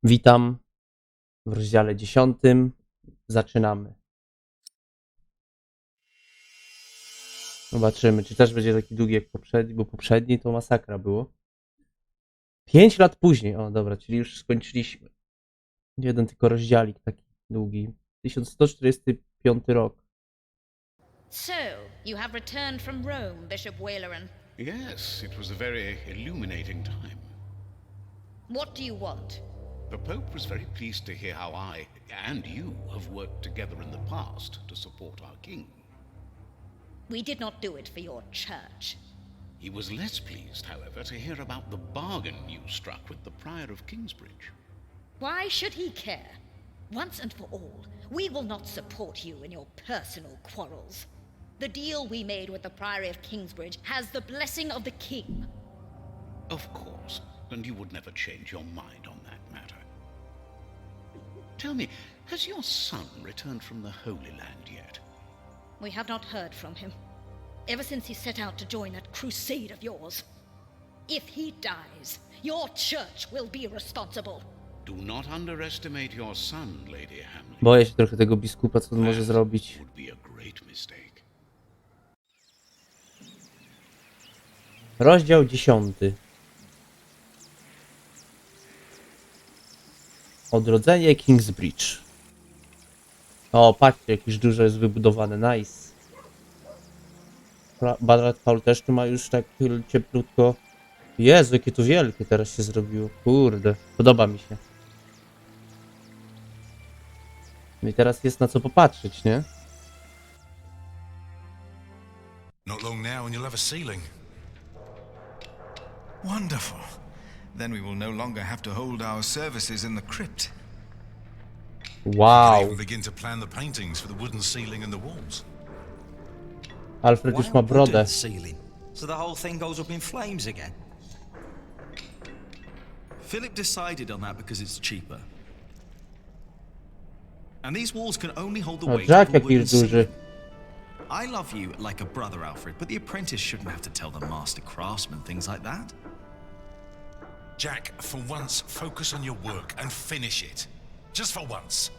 Witam w rozdziale 10. Zaczynamy. Zobaczymy, czy też będzie taki długi jak poprzedni, bo poprzedni to masakra było. 5 lat później. O, dobra, czyli już skończyliśmy. Jeden tylko rozdziałik taki długi. 1145 rok. So, you have returned from Rome, Bishop Waleran. Yes, it was a very illuminating time. What do you want? The Pope was very pleased to hear how I and you have worked together in the past to support our king. We did not do it for your church. He was less pleased, however, to hear about the bargain you struck with the Prior of Kingsbridge. Why should he care? Once and for all, we will not support you in your personal quarrels. The deal we made with the Priory of Kingsbridge has the blessing of the king. Of course, and you would never change your mind on that matter. Tell me, has your son returned from the Holy Land yet? We have not heard from him, ever since he set out to join that crusade of yours. If he dies, your church will be responsible. Do not underestimate your son, Lady Hamley. Boję się trochę tego biskupa, co on może zrobić. Would be a great mistake. Rozdział 10. Odrodzenie Kingsbridge. O, patrzcie, jakieś dużo jest wybudowane, nice. Badrat Paul też tu ma już tak cieplutko. Jezu, jakie to wielkie teraz się zrobiło. Kurde, podoba mi się. No i teraz jest na co popatrzeć, nie? Not long now and you'll have a ceiling. Wonderful. Then we will no longer have to hold our services in the crypt. We can Wow. even begin to plan the paintings for the wooden ceiling and the walls. Alfred już ma brodę. Ceiling, so the whole thing goes up in flames again. Philip decided on that because it's cheaper. And these walls can only hold the O, weight Jack of a jaki wooden jest duży. ceiling. I love you like a brother, Alfred, but the apprentice shouldn't have to tell the master craftsman things like that. Jack, for once, focus on your work and finish it. Just for once.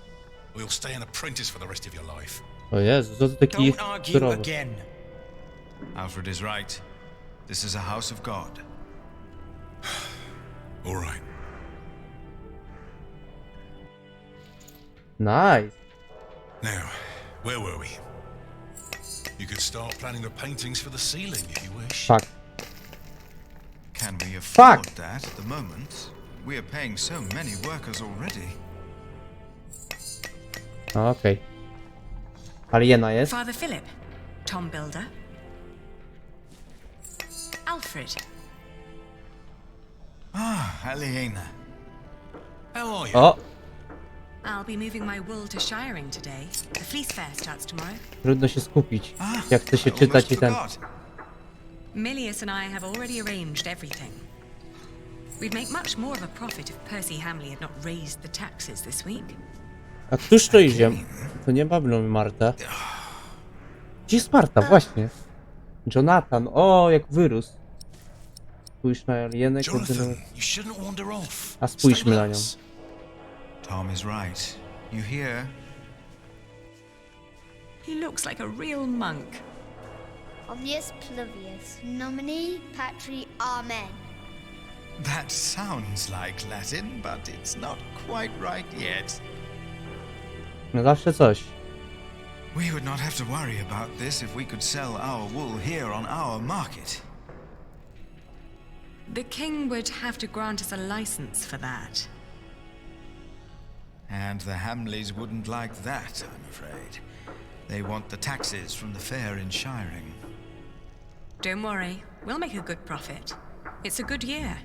Or you'll stay an apprentice for the rest of your life. O Jezu, co to taki Don't argue surowy. again. Alfred is right. This is a house of God. All right. Nice. Now, where were we? You could start planning the paintings for the ceiling if you wish. Fuck. Can we Fuck. afford that at the moment? We are paying so many workers already. Okej. Aliena jest. Father Philip, Tom Builder, Alfred. Ah, Aliena. How are you? O, I'll be moving my wool to Shiring today. The fleece fair starts tomorrow. trudno się skupić. Jak chce się I czytać almost i ten. forgot. Milius and I have already arranged everything. We'd make much more of a profit if Percy Hamley had not raised the taxes this week. A któż to idzie? To nie Babylon Marta. Gdzie jest Marta? Właśnie. Jonathan. O, jak wyrósł. Spójrz na Alienę. Jonathan, you shouldn't wander off. A spójrzmy Stay na with nią. us. Tom is right. You hear? He looks like a real monk. Omnius Pluvius, nomine Patri Amen. That sounds like Latin, but it's not quite right yet. No zawsze coś. We would not have to worry about this if we could sell our wool here on our market. The king would have to grant us a license for that. And the Hamleys wouldn't like that, I'm afraid. They want the taxes from the fair in Shiring. Don't worry, we'll make a good profit. It's a good year.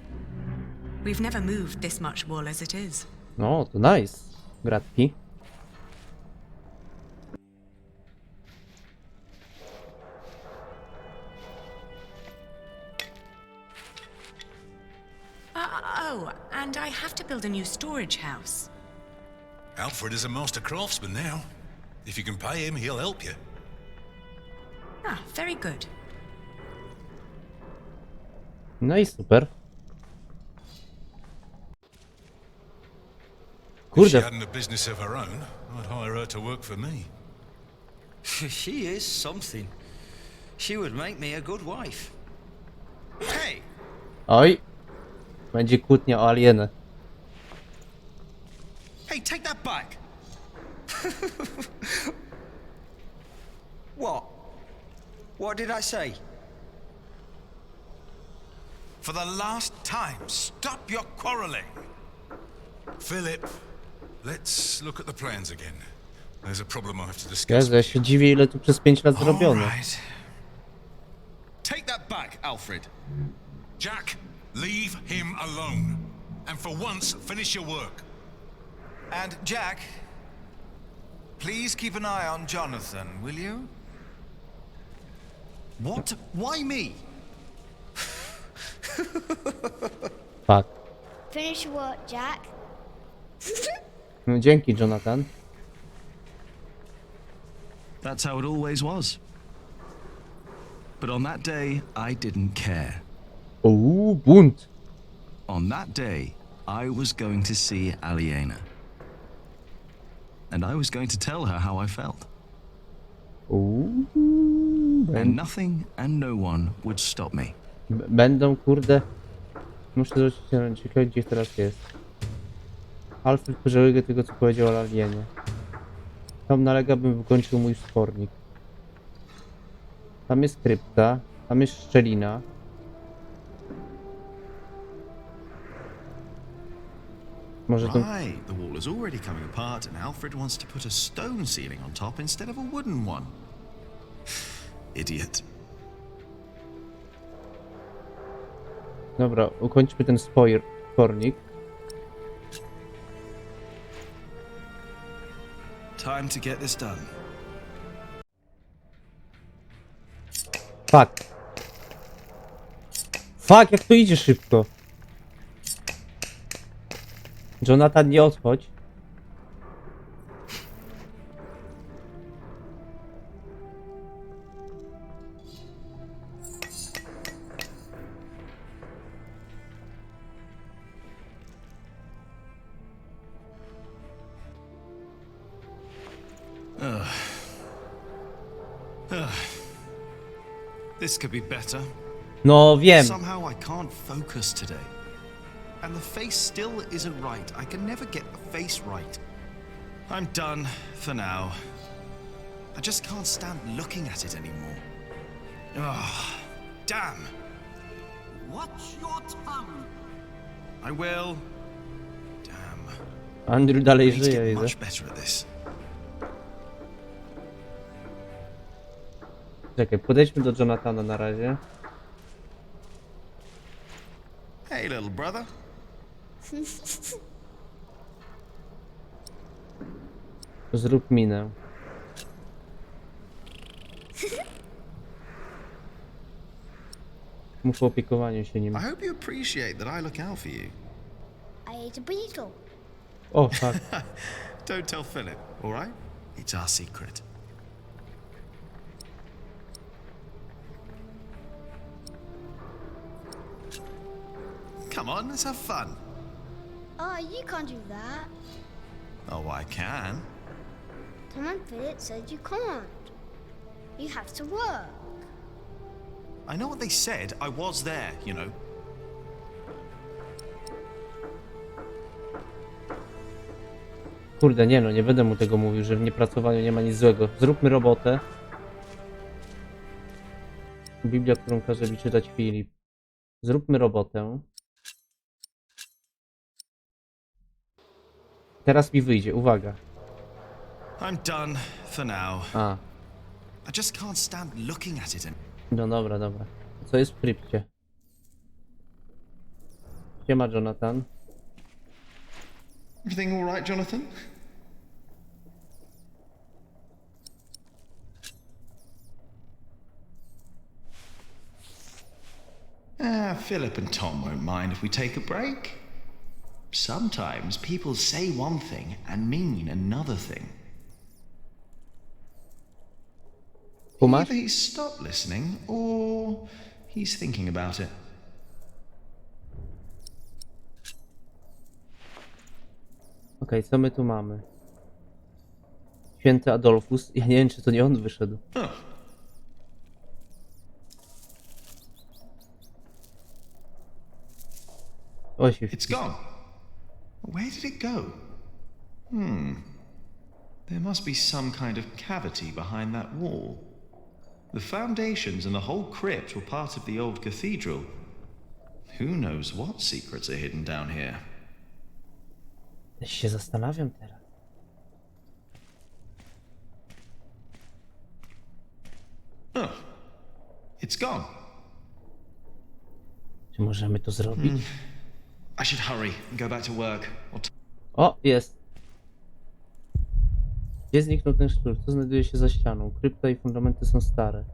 We've never moved this much wool as it is. No, to nice. Gratki. Oh, and I have to build a new storage house. Alfred is a master craftsman now. If you can pay him, he'll help you. Ah, very good. No i super. If she Kurde, hadn't a business of her own, I'd hire her to work for me. She is something. She would make me a good wife. Hey! oj. Będzie kłótnia o alienę. Hey, take that back! What? What did I say? For the last time, stop your quarrelling. Philip, let's look at the plans again. There's a problem I have to discuss. Jezu, ja się dziwię, ile tu przez 5 lat zrobiono. Alright. Take that back, Alfred. Jack, leave him alone. And for once, finish your work. And Jack, please keep an eye on Jonathan, will you? What? Why me? Fuck. Finish your work, Jack. No, dzięki, Jonathan. That's how it always was. But on that day, I didn't care. Bunt. On that day, I was going to see Aliena. And I was going to tell her how I felt. And nothing and no one would stop me. Będą, kurde. Muszę zobaczyć, ciekawe, gdzie teraz jest. Alfred pożałuje tego, co powiedział o alienie. Tam nalega, bym wykończył mój spornik. Tam jest krypta, tam jest szczelina. Może to... Right, the wall is already coming apart and Alfred wants to put a stone ceiling on top instead of a wooden one. Idiot. Dobra, ukończmy ten spornik. Time to get this done. Fuck. Fuck, jak to idzie szybko. Jonathan, nie odchodź. This could be better. No wiem. Somehow I can't focus today. And the face still isn't right. I can never get the face right. I'm done for now. I just can't stand looking at it anymore. Oh, damn. Watch your tongue. I will. Damn. Andrew I dalej need to żyje, get widzę. much better at this. Czekaj, podejdźmy do Jonathana na razie. Hey, little brother. Zrób minę. Mów o opiekowaniu się nim. I hope you appreciate that I look out for you. I ate a beetle. O, fuck. Don't tell Philip, all right? It's our secret. Come on, let's have fun. Oh, you can't do that. Oh, I can. Tom and Philip said you can't. You have to work. I know what they said. I was there, you know. Kurde, nie no, nie będę mu tego mówił, że w niepracowaniu nie ma nic złego. Zróbmy robotę. Biblia, którą każe mi czytać Filip. Zróbmy robotę. Teraz mi wyjdzie, uwaga. I'm done for now. A, I just can't stand looking at it. no dobra, dobra. Co jest w krypcie? Siema, Jonathan. Everything all right, Jonathan? Philip and Tom won't mind if we take a break. Sometimes people say one thing and mean another thing. Kumasz? Either he's stopped listening or he's thinking about it. Okej, co my tu mamy? Święty Adolfus. Ja nie wiem, czy to nie on wyszedł. O, się It's gone. Where did it go? There must be some kind of cavity behind that wall. The foundations and the whole crypt were part of the old cathedral. Who knows what secrets are hidden down here? Ja się zastanawiam teraz. It's gone. Czy możemy to zrobić? I should hurry and go back to work. O, jest. Gdzie zniknął ten szczur? Co znajduje się za ścianą? Krypta i fundamenty są stare.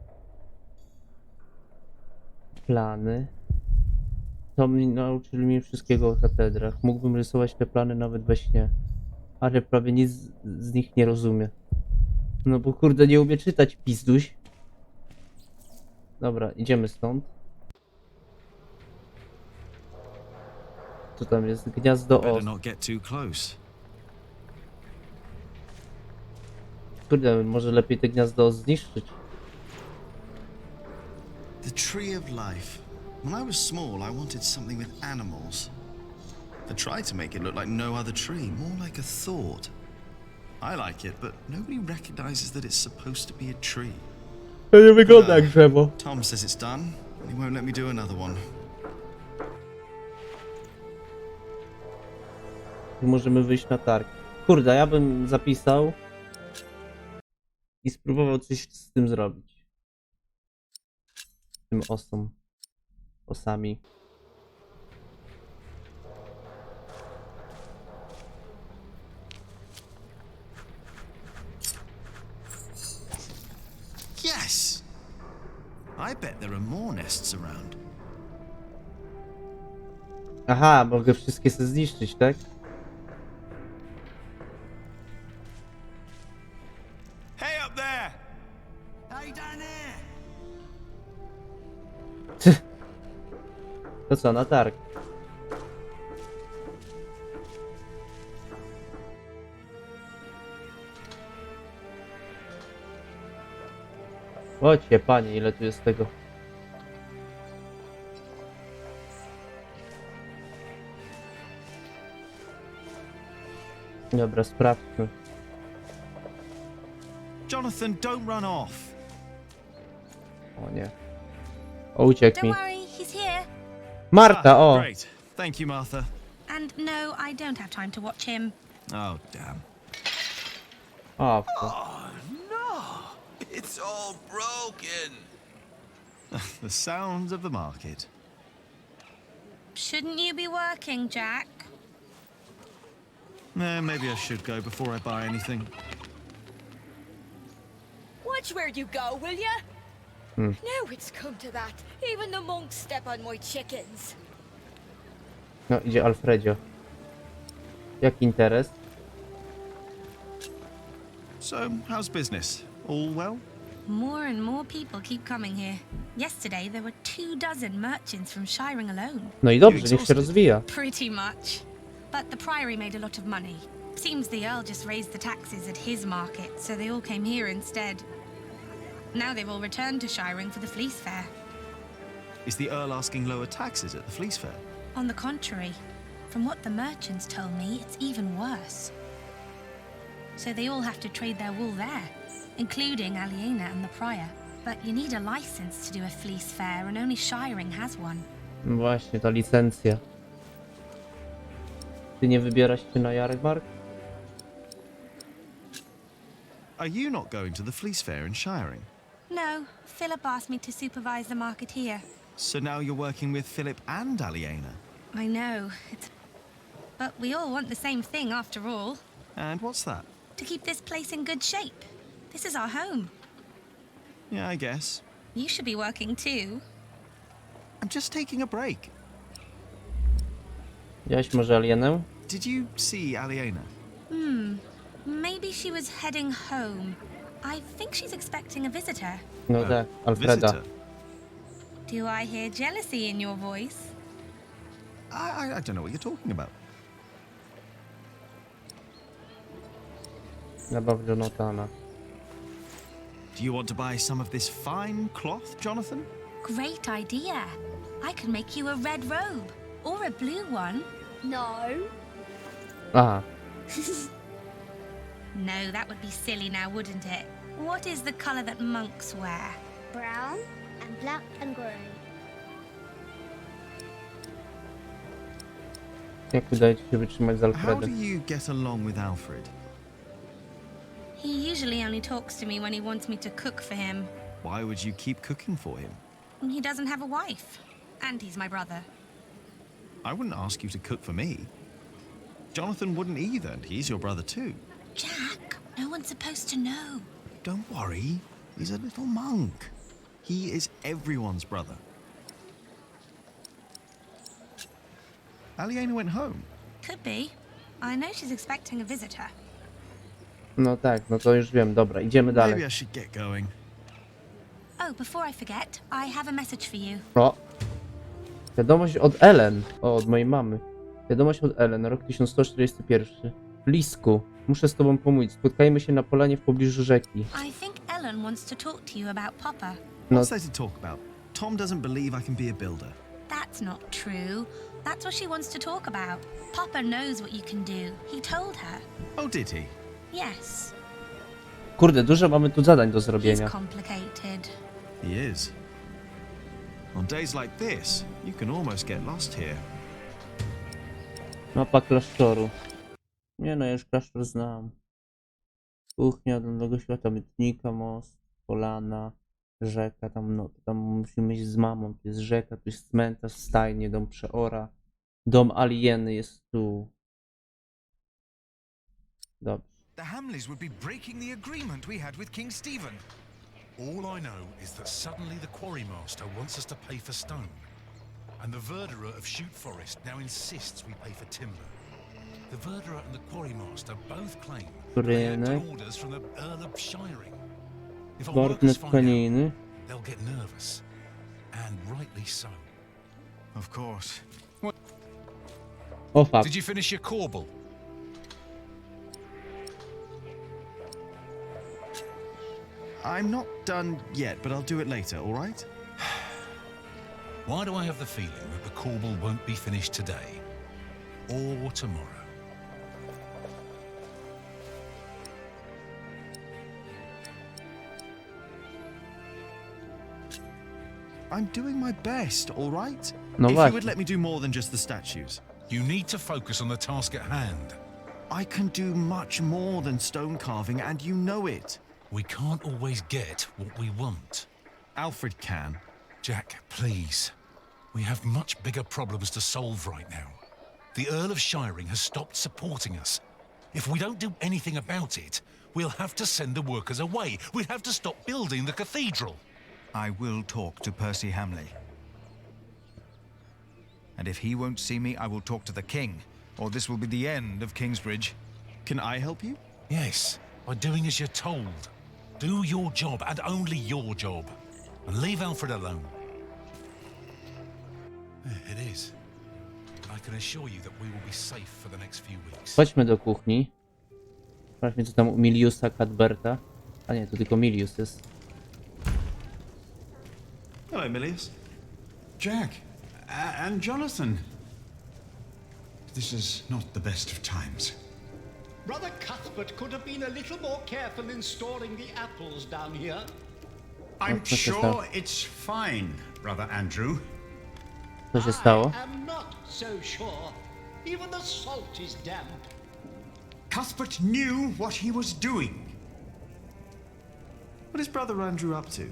Plany. To nauczyli mnie wszystkiego o katedrach. Mógłbym rysować te plany nawet we śnie. Ale prawie nic z nich nie rozumie. No bo kurde, nie umie czytać, pizduś. Dobra, idziemy stąd. Co tam jest? Gniazdo os. Better not get too close. Kurde, może lepiej te gniazdo os zniszczyć. The Tree of Life. When I was small, I wanted something with animals. I tried to make it look like no other tree, more like a thought. I like it, but nobody recognizes that it's supposed to be a tree. To nie wygląda jak drzewo. Tom says it's done, and he won't let me do another one. I możemy wyjść na targ. Kurde, ja bym zapisał i spróbował coś z tym zrobić. Z tym osami. Yes! I bet there are more nests around. Aha, mogę wszystkie sobie zniszczyć, tak? Hey up there! Hey down there! To co, na targ? Chodźcie, panie, ile tu jest tego? Dobra, sprawdźmy. Jonathan, don't run off. O nie. O, uciekł mi. Don't worry, he's here. Marta, o! Great. Thank you, Martha. And no, I don't have time to watch him. Oh, damn. O, It's all broken! The sounds of the market. Shouldn't you be working, Jack? Maybe I should go before I buy anything. Watch where you go, will ya? Now it's come to that. Even the monks step on my chickens. no idzie Alfredzie. Jaki interes? So, how's business? All well? More and more people keep coming here. Yesterday, there were 24 merchants from Shiring alone. No i dobrze, niech się rozwija. Pretty much. But the priory made a lot of money. Seems the Earl just raised the taxes at his market, so they all came here instead. Now they've all returned to Shiring for the Fleece Fair. Is the Earl asking lower taxes at the Fleece Fair? On the contrary, from what the merchants told me, it's even worse. So they all have to trade their wool there, including Aliena and the Prior. But you need a license to do a Fleece Fair, and only Shiring has one. No właśnie, ta licencja. Ty nie wybierasz się na jarmark? Are you not going to the Fleece Fair in Shiring? No, Philip asked me to supervise the market here. So now you're working with Philip and Aliena. I know, but we all want the same thing after all. And what's that? To keep this place in good shape. This is our home. Yeah, I guess. You should be working too. I'm just taking a break. Widziałeś może Alienę? Did you see Aliena? Maybe she was heading home. I think she's expecting a visitor. No tak, Alfreda. Visitor? Do I hear jealousy in your voice? I don't know what you're talking about. Zabaw Jonathana. Do you want to buy some of this fine cloth, Jonathan? Great idea. I could make you a red robe or a blue one. No. Aha. No, that would be silly now, wouldn't it? What is the color that monks wear? Brown and black and grey. Jak udaje ci się wytrzymać z How do Alfredem? you get along with Alfred? He usually only talks to me when he wants me to cook for him. Why would you keep cooking for him? He doesn't have a wife. And he's my brother. I wouldn't ask you to cook for me. Jonathan wouldn't either, and he's your brother too. Jack, no one's supposed to know. Don't worry, he's a little monk. He is everyone's brother. Aliena went home. Could be. I know she's expecting a visitor. No tak, no to już wiem. Dobra, idziemy dalej. Maybe I should get going. Oh, before I forget, I have a message for you. O! Wiadomość od Ellen. O, od mojej mamy. Wiadomość od Ellen, rok 1141. Blisku. Muszę z tobą pomóc. Spotkajmy się na polanie w pobliżu rzeki. I think Ellen wants to talk to you about Papa. No, What's there to talk about? Tom doesn't believe I can be a builder. That's not true. That's what she wants to talk about. Papa knows what you can do. He told her. Oh, did he? Yes. kurde, dużo mamy tu zadań do He's zrobienia. complicated. He is. On days like this, you can almost get lost here. Mapa klasztoru. Nie no, ja już klasztor znam. Kuchnia dolnego świata, mytnika, most, polana, rzeka, tam no, tam musimy iść z mamą, tu jest rzeka, tu jest cmentarz, stajnie, dom przeora, dom alieny jest tu. Dobrze. The Hamleys would be breaking the agreement we had with King Stephen. All I know is that suddenly the quarry master wants us to pay for stone. And the verderer of Shoot Forest now insists we pay for timber. The verderer and the quarry master both claim they had orders from the Earl of Shiring. If our workers find out, they'll get nervous. And rightly so. Of course. O fuck. Did you finish your corbel? I'm not done yet, but I'll do it later, all right? Why do I have the feeling that the corbel won't be finished today? Or tomorrow? I'm doing my best, all right? No If you właśnie. would let me do more than just the statues. You need to focus on the task at hand. I can do much more than stone carving, and you know it. We can't always get what we want. Alfred can. Jack, please. We have much bigger problems to solve right now. The Earl of Shiring has stopped supporting us. If we don't do anything about it, we'll have to send the workers away. We'll have to stop building the cathedral. I will talk to Percy Hamley. And if he won't see me, I will talk to the king, or this will be the end of Kingsbridge. Can I help you? Yes, by doing as you're told. Do your job, and only your job. And leave Alfred alone. It is. I can assure you that we will be safe for the next few weeks. Chodźmy do kuchni. Sprawdźmy, co tam u Miliusa, Cadberta. A nie, to tylko Milius jest. Hello, Milius. Jack, and Jonathan. This is not the best of times. Brother Cuthbert could have been a little more careful in storing the apples down here. I'm sure it's fine, Brother Andrew. Co się stało? I am not so sure. Even the salt is damp. Cuthbert knew what he was doing. What is Brother Andrew up to?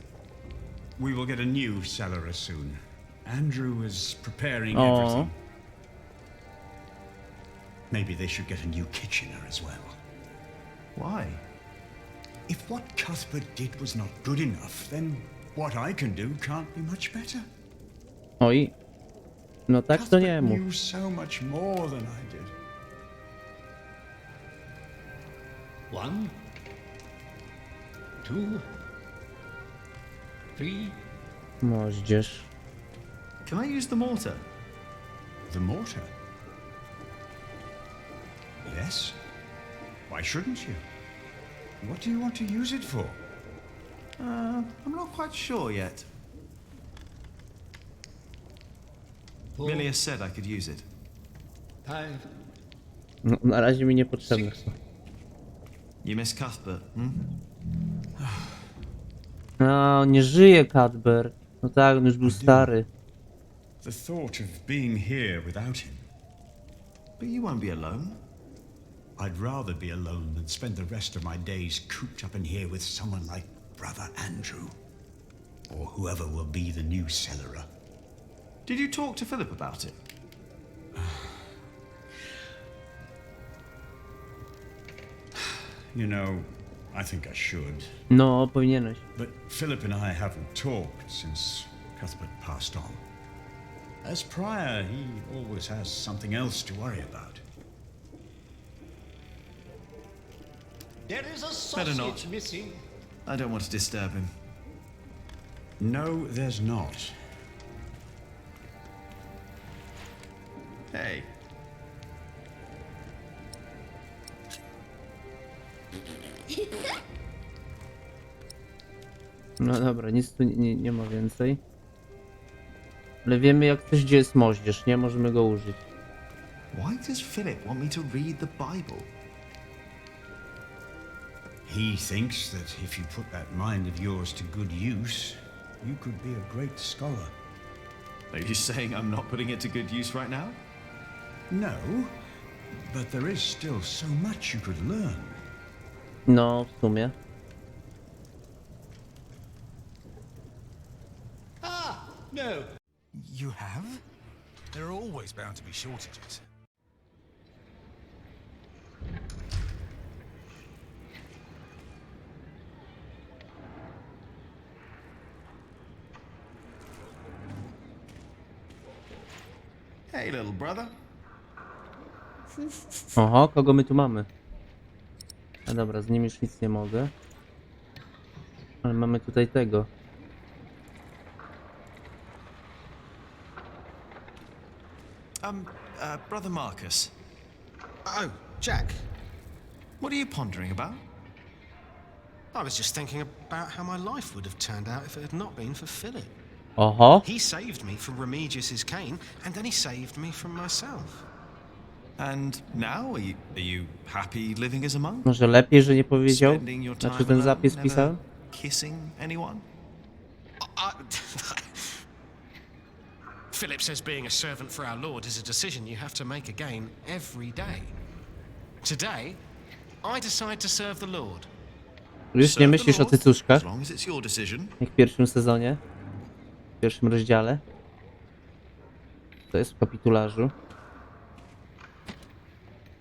We will get a new cellarer soon. Andrew is preparing Aww. everything. Maybe they should get a new kitchener as well. Why? If what Cuthbert did was not good enough, then what I can do can't be much better. Oj. No tak to nie Cuthbert mów. knew so much more than I did. 1, 2, 3. Moździerz. Can I use the mortar? The mortar? Yes. Why shouldn't you? What do you want to use it for? I'm not quite sure yet. Milia said I could use it. No, na razie mi niepotrzebne są. You miss Cuthbert, hmm? A, nie żyje Cuthbert. No tak, on już był stary. The thought of being here without him. But you won't be alone. I'd rather be alone than spend the rest of my days cooped up in here with someone like Brother Andrew. Or whoever will be the new cellarer. Did you talk to Philip about it? You know, I think I should. No, powinieneś. But Philip and I haven't talked since Cuthbert passed on. As prior, he always has something else to worry about. There is a Better sausage not. missing. I don't want to disturb him. No, there's not. Hey. No dobra, nic tu nie ma więcej. Ale wiemy, jak coś, gdzie jest moździerz, nie? Możemy go użyć. Why does Philip want me to read the Bible? He thinks that if you put that mind of yours to good use, you could be a great scholar. Are you saying I'm not putting it to good use right now? No, but there is still so much you could learn. No, w sumie. No. You have? There are always bound to be shortages. Hey, little brother. Oho, kogo my tu mamy? A dobra, z nim już nic nie mogę. Ale mamy tutaj tego. Brother Marcus. Oh, Jack. What are you pondering about? I was just thinking about how my life would have turned out if it had not been for Philip. Oho. He saved me from Remigius's cane, and then he saved me from myself. And now, are you happy living as a monk? Może lepiej, że nie powiedział? Spending your time Znaczy ten zapis alone, pisałem? never kissing anyone? Philip says being a servant for our Lord is a decision you have to make again every day. Today, I decide to serve the Lord. Już nie myślisz o cycuszkach? As long as it's your decision. Jak w pierwszym sezonie? W pierwszym rozdziale? To jest w kapitularzu.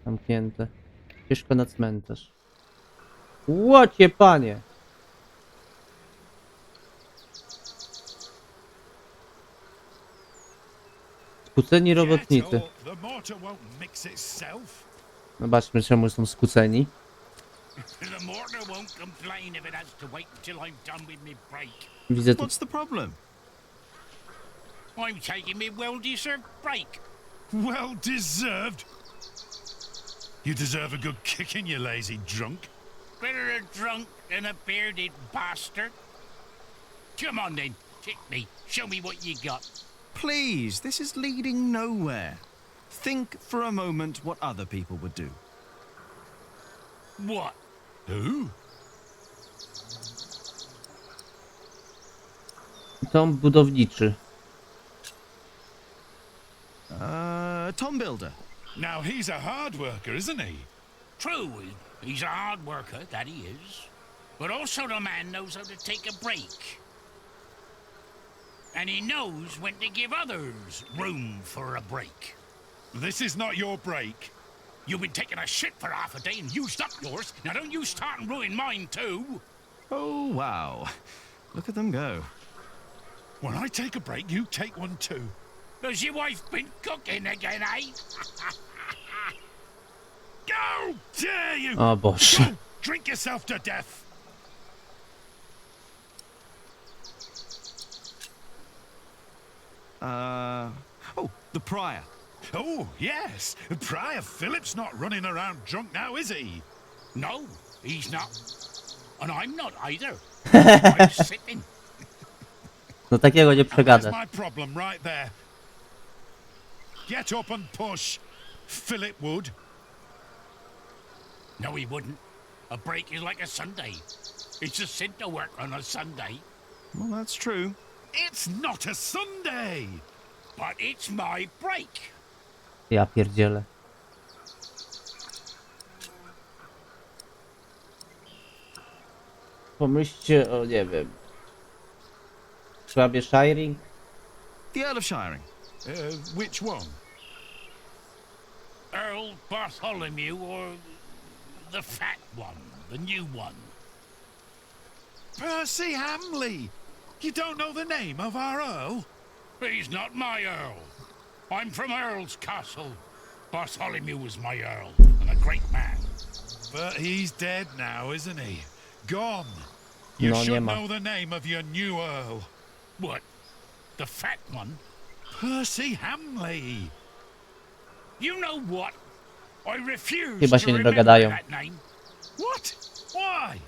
Zamknięte. Ścieżka na cmentarz. Łocie panie! Skłóceni robotnicy. Zobaczmy, czemu są skłóceni. Widzę tu... What's the problem? I'm taking me well-deserved break. Well deserved? You deserve a good kicking, you lazy drunk. Better a drunk than a bearded bastard. Come on then, kick me. Show me what you got. Please, this is leading nowhere. Think for a moment what other people would do. What? Who? Tom budowniczy. Tom Builder. Now he's a hard worker, isn't he? True, he's a hard worker, that he is. But also the man knows how to take a break. And he knows when to give others room for a break. This is not your break. You've been taking a shit for half a day and used up yours. Now don't you start and ruin mine too. Oh, wow. Look at them go. When I take a break, you take one too. Has your wife been cooking again, eh? Go! Dare you! O Boże. Go, drink yourself to death! Oh, the Prior. Oh, yes. Prior Philip's not running around drunk now, is he? No, He's not. And I'm not either. I'm sitting. No takiego nie That's przegadasz. my problem right there. Get up and push. Philip would. No, he wouldn't. A break is like a Sunday. It's a sin to work on a Sunday. Well, that's true. It's not a Sunday. But it's my break. Ja pierdzielę. Pomyślcie o, nie wiem, hrabie Shiring? The Earl of Shiring. Which one? Earl Bartholomew or the fat one, the new one. Percy Hamley. You don't know the name of our Earl? He's not my Earl. I'm from Earl's Castle. Bartholomew was my Earl, and a great man. But he's dead now, isn't he? Gone. You No, nie should ma. know the name of your new Earl. What? The fat one? Percy Hamley. You know what? I refuse Chyba to się nie remember dogadają. that name. What? Why?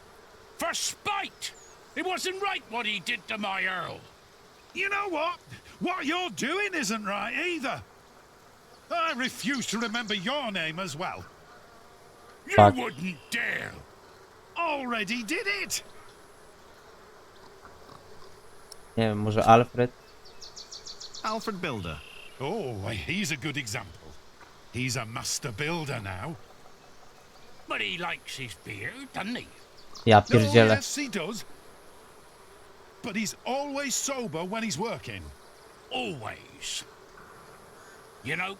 For spite! It wasn't right what he did to my Earl. You know what? What you're doing isn't right either. I refuse to remember your name as well. You Fuck. wouldn't dare. Already did it. Nie wiem, może Alfred? Alfred Builder. Oh, he's a good example. He's a master builder now. But he likes his beer, doesn't he? Ja Oh, pierdzielę. yes, he does. But he's always sober when he's working. Always. You know,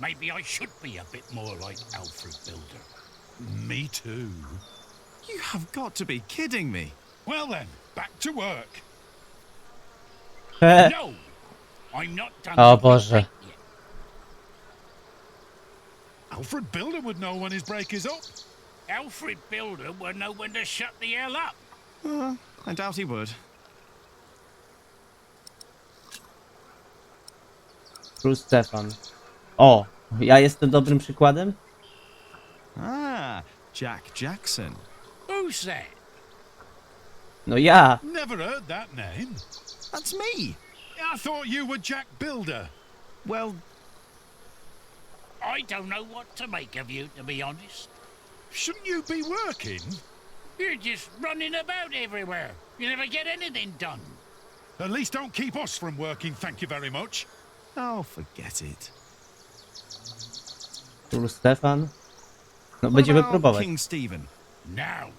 maybe I should be a bit more like Alfred Builder. Me too. You have got to be kidding me. Well then, back to work. No! I'm not done O with my Boże. break yet. Alfred Builder would know when his break is up. Alfred Builder will know when to shut the hell up. I doubt he would. Król Stefan. O, ja jestem dobrym przykładem? Ah, Jack Jackson. Who's that? No ja. Never heard that name. That's me. I thought you were Jack Builder. Well, I don't know what to make of you, to be honest. Shouldn't you be working? You're just running about everywhere. You never get anything done. At least don't keep us from working, thank you very much. oh, forget it. Król Stefan. No What będziemy about próbować. King Stephen. Now,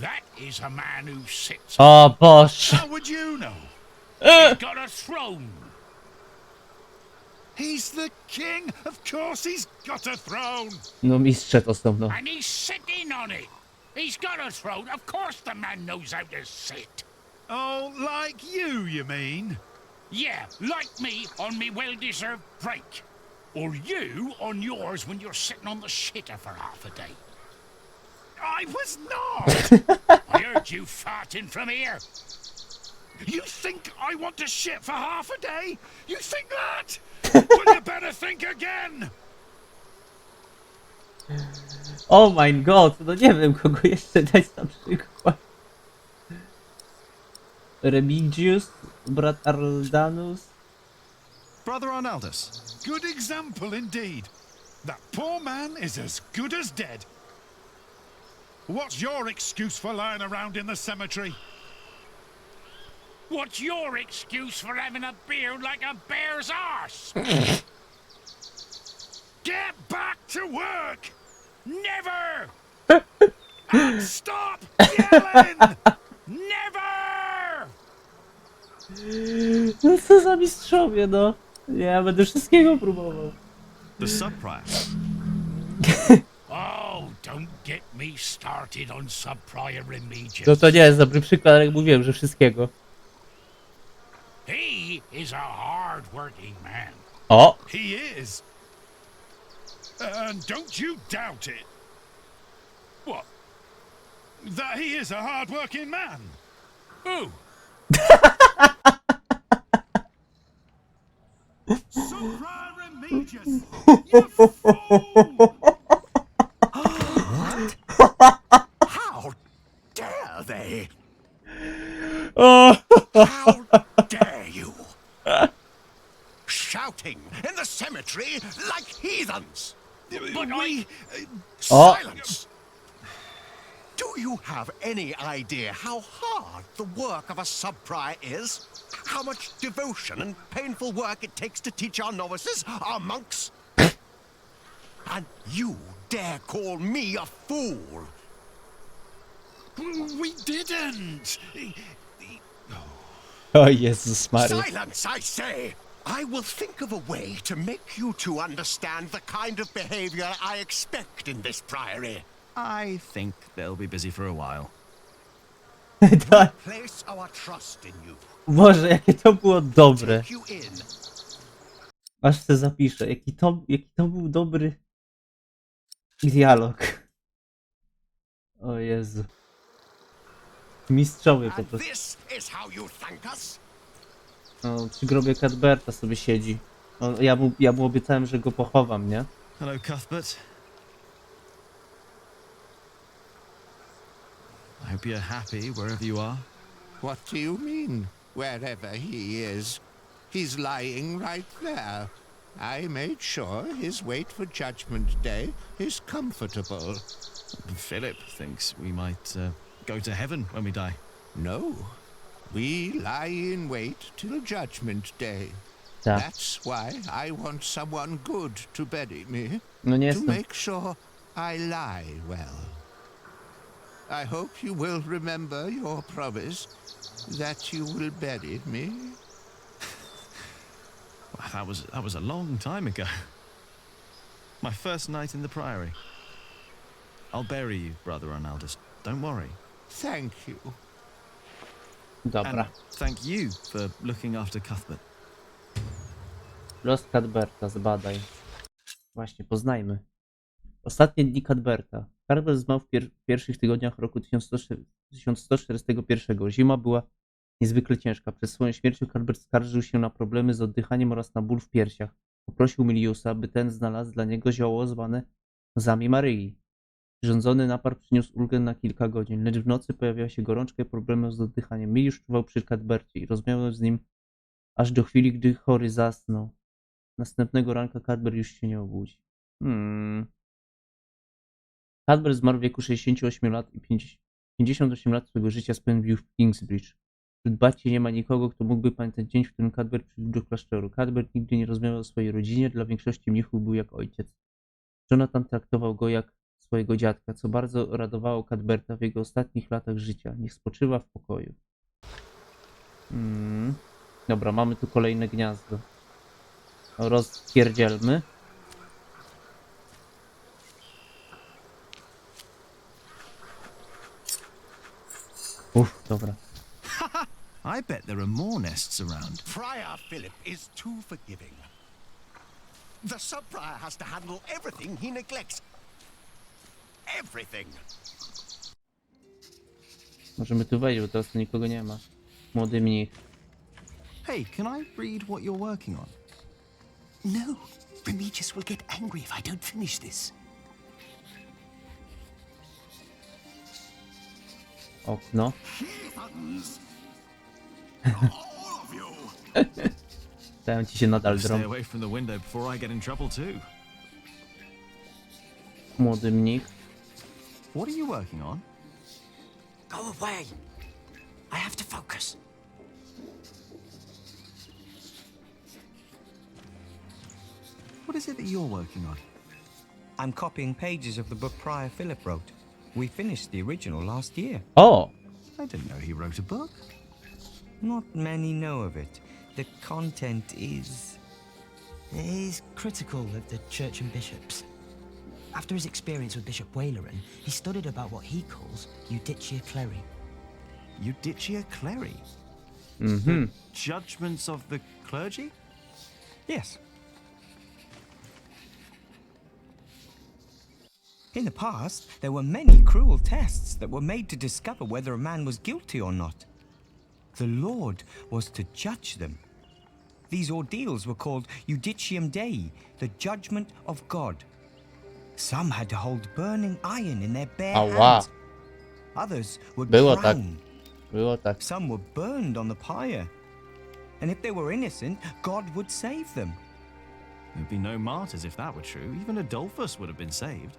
that is a man who sits. O Boże. How would you know? He's got a throne. He's the king. Of course he's got a throne. No mistrze to są, no. And he's sitting on it. He's got a throne. Of course the man knows how to sit. Oh, like you mean? Yeah, like me on me well-deserved break. Or you on yours when you're sitting on the shitter for half a day. I was not. I heard you farting from here. You think I want to shit for half a day? You think that? Well, you better think again. Oh my god, no nie wiem kogo jeszcze dać na przykład. Remigius, brat Arldanus. Brother Arnaldus. Good example indeed. That poor man is as good as dead. What's your excuse for lying around in the cemetery? What's your excuse for having a beard like a bear's arse? Get back to work! Never! And stop yelling! Never! No co za mistrzowie, no. Ja będę wszystkiego próbował. The subprior. Oh, don't get me started on subprior Remigius. No to nie jest dobry przykład, ale jak mówiłem, że wszystkiego. He is a hard-working man. O! He is. And don't you doubt it. What? That he is a hard-working man. Who? Subprior Remigius! You fool! country like heathens. But I... Silence! Do you have any idea how hard the work of a sub-prior is? How much devotion and painful work it takes to teach our novices, our monks? And you dare call me a fool? We didn't! O Jezus Maria. Silence, I say! I will think of a way to make you two understand the kind of behavior I expect in this priory. I think they'll be busy for a while. Tak. Place our trust in you. Boże, jakie to było dobre. Take you in. Aż se zapiszę. Jaki to był dobry dialog. O Jezu. Mistrzowie po And prostu. this is how you thank us? No, przy grobie Cuthberta sobie siedzi. No, ja mu obiecałem, że go pochowam, nie? Hello, Cuthbert. I hope you're happy wherever you are. What do you mean, wherever he is? He's lying right there. I made sure his wait for Judgment Day is comfortable. Philip thinks we might go to heaven when we die. No. We lie in wait till Judgment Day. Tak. That's why I want someone good to bury me. No nie to jestem. make sure I lie well. I hope you will remember your promise that you will bury me. Well, that was a long time ago. My first night in the priory. I'll bury you, Brother Arnaldus. Don't worry. Thank you. Dobra. And thank you for looking after Cuthbert. Los Cuthberta, zbadaj. Właśnie, poznajmy. Ostatnie dni Cuthberta. Cuthbert zmarł w pierwszych tygodniach roku 1141. Zima była niezwykle ciężka. Przed swoją śmiercią Cuthbert skarżył się na problemy z oddychaniem oraz na ból w piersiach. Poprosił Miliusa, by ten znalazł dla niego zioło zwane łzami Maryi. Przyrządzony napar przyniósł ulgę na kilka godzin, lecz w nocy pojawiła się gorączka i problemy z oddychaniem. Miliusz czuwał przy Cuthbercie i rozmawiał z nim aż do chwili, gdy chory zasnął. Następnego ranka Cuthbert już się nie obudzi. Cuthbert zmarł w wieku 68 lat i 58 lat swojego życia spędził w Kingsbridge. Wśród braci nie ma nikogo, kto mógłby pamiętać dzień, w którym Cuthbert przybył do klasztoru. Cuthbert nigdy nie rozmawiał o swojej rodzinie, dla większości mnichów był jak ojciec. Jonathan traktował go jak swojego dziadka, co bardzo radowało Cuthberta w jego ostatnich latach życia. Niech spoczywa w pokoju. Dobra, mamy tu kolejne gniazdo. Rozpierdzielmy. Dobra. I bet there are more nests around. Friar Philip is too forgiving. The sub-prior has to handle everything he neglects. Everything. Możemy tu wejść, bo teraz tu nikogo nie ma. Młody mnich. Hey, can I read what you're working on? No, Remigius will get angry if I don't finish this. Okno. Stają ci się nadal Stay drą. away from the window before I get in trouble too. Młody mnich. What are you working on? Go away. I have to focus. What is it that you're working on? I'm copying pages of the book Prior Philip wrote. We finished the original last year. Oh! I didn't know he wrote a book. Not many know of it. The content is critical of the church and bishops. After his experience with Bishop Waleran, he studied about what he calls Judicia Cleri. Judicia Cleri? The judgments of the clergy? Yes. In the past, there were many cruel tests that were made to discover whether a man was guilty or not. The Lord was to judge them. These ordeals were called Judicium Dei, the judgment of God. Some had to hold burning iron in their bare hands. Others were drowned. Some were burned on the pyre. And if they were innocent, God would save them. There'd be no martyrs if that were true. Even Adolphus would have been saved.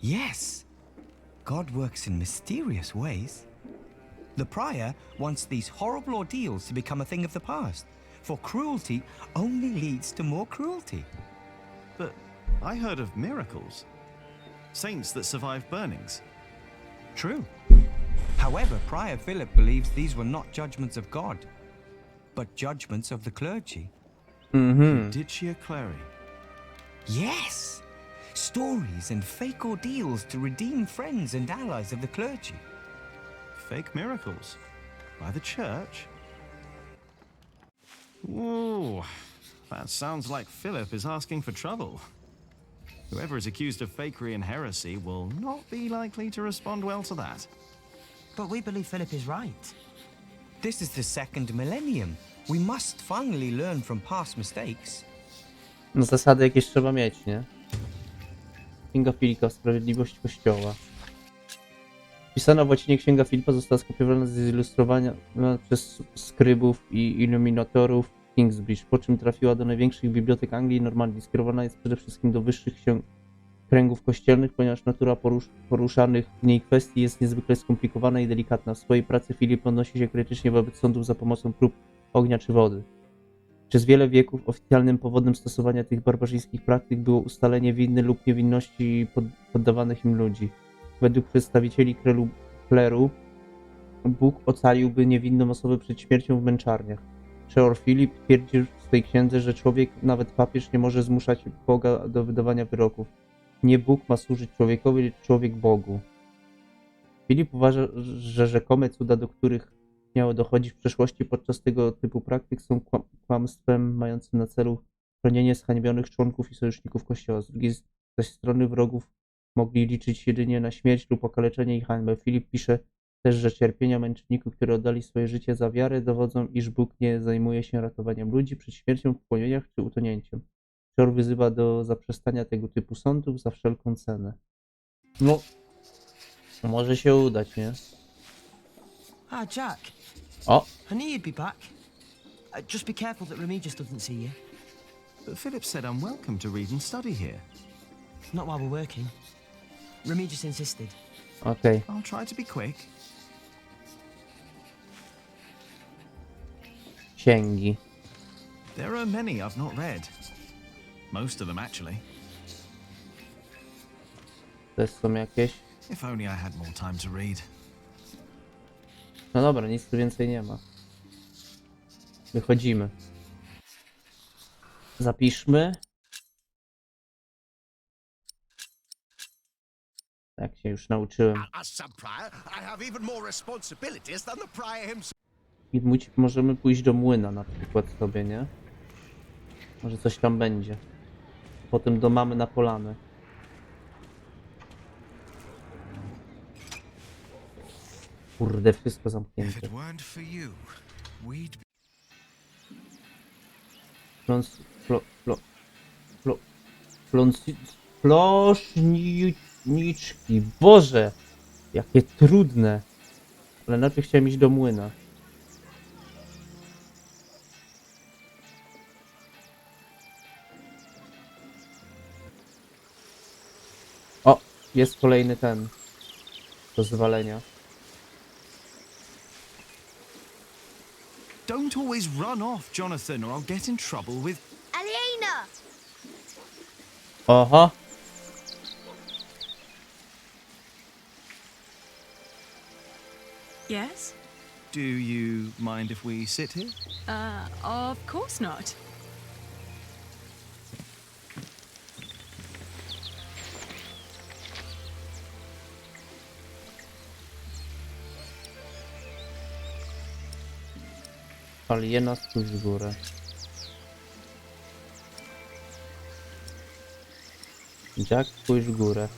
Yes. God works in mysterious ways. The prior wants these horrible ordeals to become a thing of the past, for cruelty only leads to more cruelty. But I heard of miracles. Saints that survive burnings. True. However, Prior Philip believes these were not judgments of God, but judgments of the clergy. Judicia Cleri. Yes! Stories and fake ordeals to redeem friends and allies of the clergy. Fake miracles? By the church? Ooh, that sounds like Philip is asking for trouble. Whoever is accused of fakery and heresy will not be likely to respond well to that. But we believe Philip is right. This is the second millennium. We must finally learn from past mistakes. No zasady jakieś trzeba mieć, nie? Księga Filipa, Sprawiedliwość Kościoła. Pisana w łacinie Księga Filipa została skopiowana z zilustrowania przez skrybów i iluminatorów Kingsbridge, po czym trafiła do największych bibliotek Anglii i Normandii. Skierowana jest przede wszystkim do wyższych kręgów kościelnych, ponieważ natura poruszanych w niej kwestii jest niezwykle skomplikowana i delikatna. W swojej pracy Filip odnosi się krytycznie wobec sądów za pomocą prób ognia czy wody. Przez wiele wieków oficjalnym powodem stosowania tych barbarzyńskich praktyk było ustalenie winy lub niewinności poddawanych im ludzi. Według przedstawicieli kleru Bóg ocaliłby niewinną osobę przed śmiercią w męczarniach. Przeor Filip twierdził w swej księdze, że człowiek, nawet papież, nie może zmuszać Boga do wydawania wyroków. Nie Bóg ma służyć człowiekowi, lecz człowiek Bogu. Filip uważa, że rzekome cuda, do których miało dochodzić w przeszłości podczas tego typu praktyk, są kłamstwem mającym na celu chronienie zhańbionych członków i sojuszników Kościoła. Z drugiej zaś strony wrogów mogli liczyć jedynie na śmierć lub okaleczenie i hańbę. Filip pisze też, że cierpienia męczenników, które oddali swoje życie za wiarę, dowodzą, iż Bóg nie zajmuje się ratowaniem ludzi przed śmiercią w płomieniach czy utonięciem. Przeor wyzywa do zaprzestania tego typu sądów za wszelką cenę. No, może się udać, nie? Jack. O! I knew you'd be back. Just be careful that Remigius doesn't see you. But Philip said I'm welcome to read and study here. Not while we're working. Remigius insisted. Okay. I'll try to be quick. Księgi. There are many I've not read. Most of them, actually. Też są jakieś? If only I had more time to read. No dobra, nic tu więcej nie ma. Wychodzimy. Zapiszmy. Tak się już nauczyłem. I możemy pójść do młyna na przykład sobie, nie? Może coś tam będzie. Potem do mamy na polanę. Kurde, wszystko zamknięte. Plośniczki. Boże! Jakie trudne. Ale najpierw chciałem iść do młyna. O! Jest kolejny ten. Do zwalenia. Don't always run off, Jonathan, or I'll get in trouble with... Aliena! Aha! Yes? Do you mind if we sit here? Of course not. Aliena, spójrz w górę. Jack, spójrz w górę.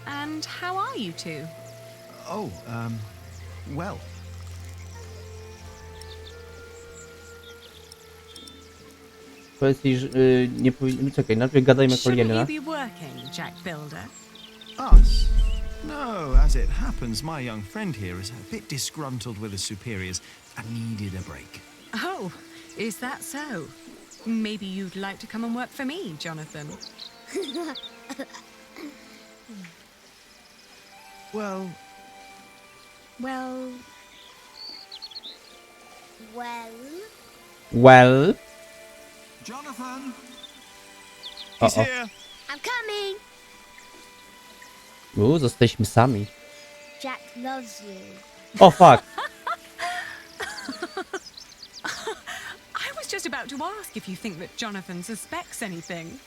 And how are you two? Oh, well. Powiedz jej, że nie powinien... Czekaj, najpierw gadajmy jako Aliena. Shouldn't you be working, Jack Builder? Us? No, as it happens, my young friend here is a bit disgruntled with his superiors and needed a break. Oh, is that so? Maybe you'd like to come and work for me, Jonathan. Well... Well... Well? Jonathan! O, He's o. here! I'm coming! Zostaliśmy sami. Jack loves you. O, fuck. I was just about to ask if you think that Jonathan suspects anything.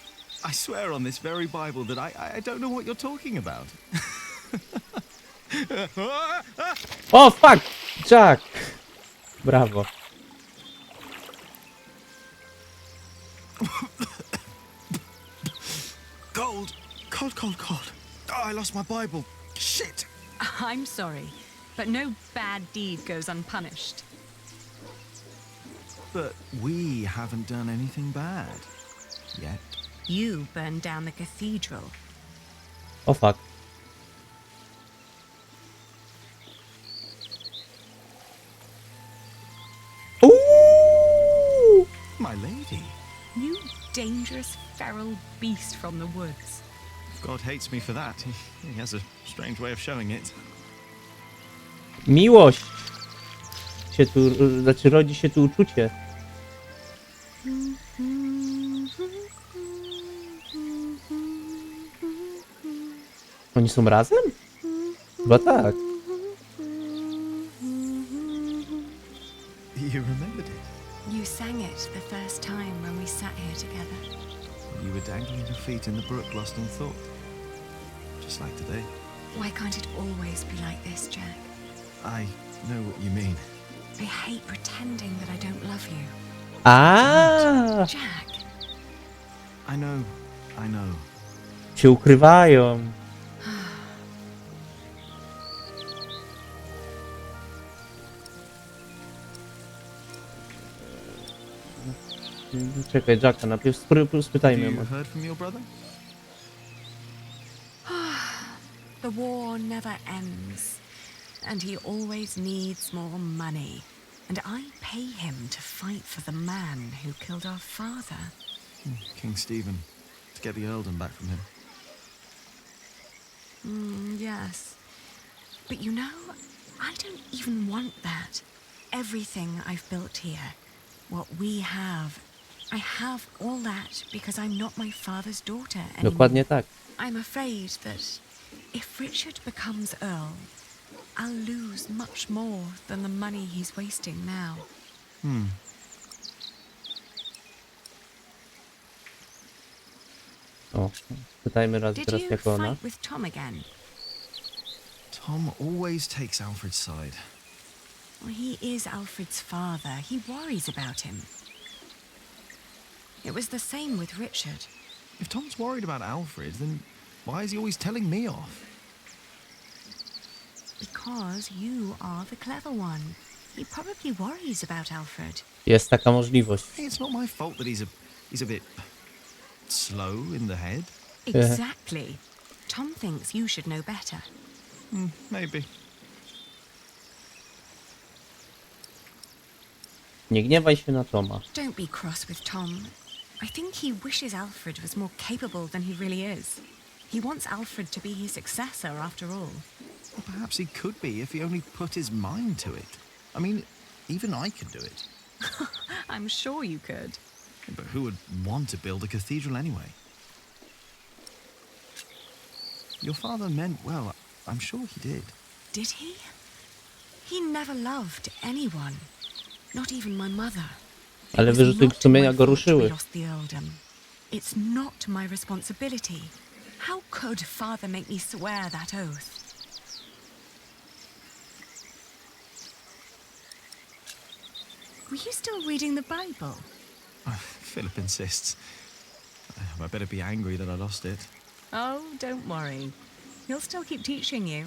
I swear on this very Bible that I don't know what you're talking about. O, fuck! Jack! Brawo. Cold! Cold, cold, cold. Oh, I lost my Bible. Shit! I'm sorry, but no bad deed goes unpunished. But we haven't done anything bad. Yet. You burned down the cathedral. O, fuck. Ooh! My lady. You dangerous feral beast from the woods. If God hates me for that, he has a strange way of showing it. Miłość. Się tu, znaczy rodzi się tu uczucie. Oni są razem? Chyba tak. You remembered it? You sang it the first time when we sat here together. You were dangling your feet in the brook, lost in thought. Just like today. Why can't it always be like this, Jack? I know what you mean. I hate pretending that I don't love you. A, Jack. I know. się ukrywają. Czekaj, Jacka, najpierw spytajmy. Have you heard from your brother? The war never ends, and he always needs more money. And I pay him to fight for the man who killed our father. King Stephen. To get the earldom back from him. Yes. But you know, I don't even want that. Everything I've built here, what we have, I have all that because I'm not my father's daughter anymore. Dokładnie tak. I'm afraid that if Richard becomes Earl, I'll lose much more than the money he's wasting now. O, pytajmy raz Did teraz you jako ona. fight with Tom again? Tom always takes Alfred's side. Well, he is Alfred's father. He worries about him. It was the same with Richard. If Tom's worried about Alfred, then why is he always telling me off? Because you are the clever one. He probably worries about Alfred. Jest taka możliwość. Hey, it's not my fault that he's a bit slow in the head. Exactly. Tom thinks you should know better. Maybe. Nie gniewaj się na Toma. Don't be cross with Tom. I think he wishes Alfred was more capable than he really is. He wants Alfred to be his successor, after all. Well, perhaps he could be if he only put his mind to it. I mean, even I could do it. I'm sure you could. But who would want to build a cathedral anyway? Your father meant well. I'm sure he did. Did he? He never loved anyone. Not even my mother. Ale wyrzuty sumienia go ruszyły. Lost the earldom. It's not my responsibility. How could father make me swear that oath? Were you still reading the Bible? Philip insists. I better be angry that I lost it. Oh, don't worry. He'll still keep teaching you.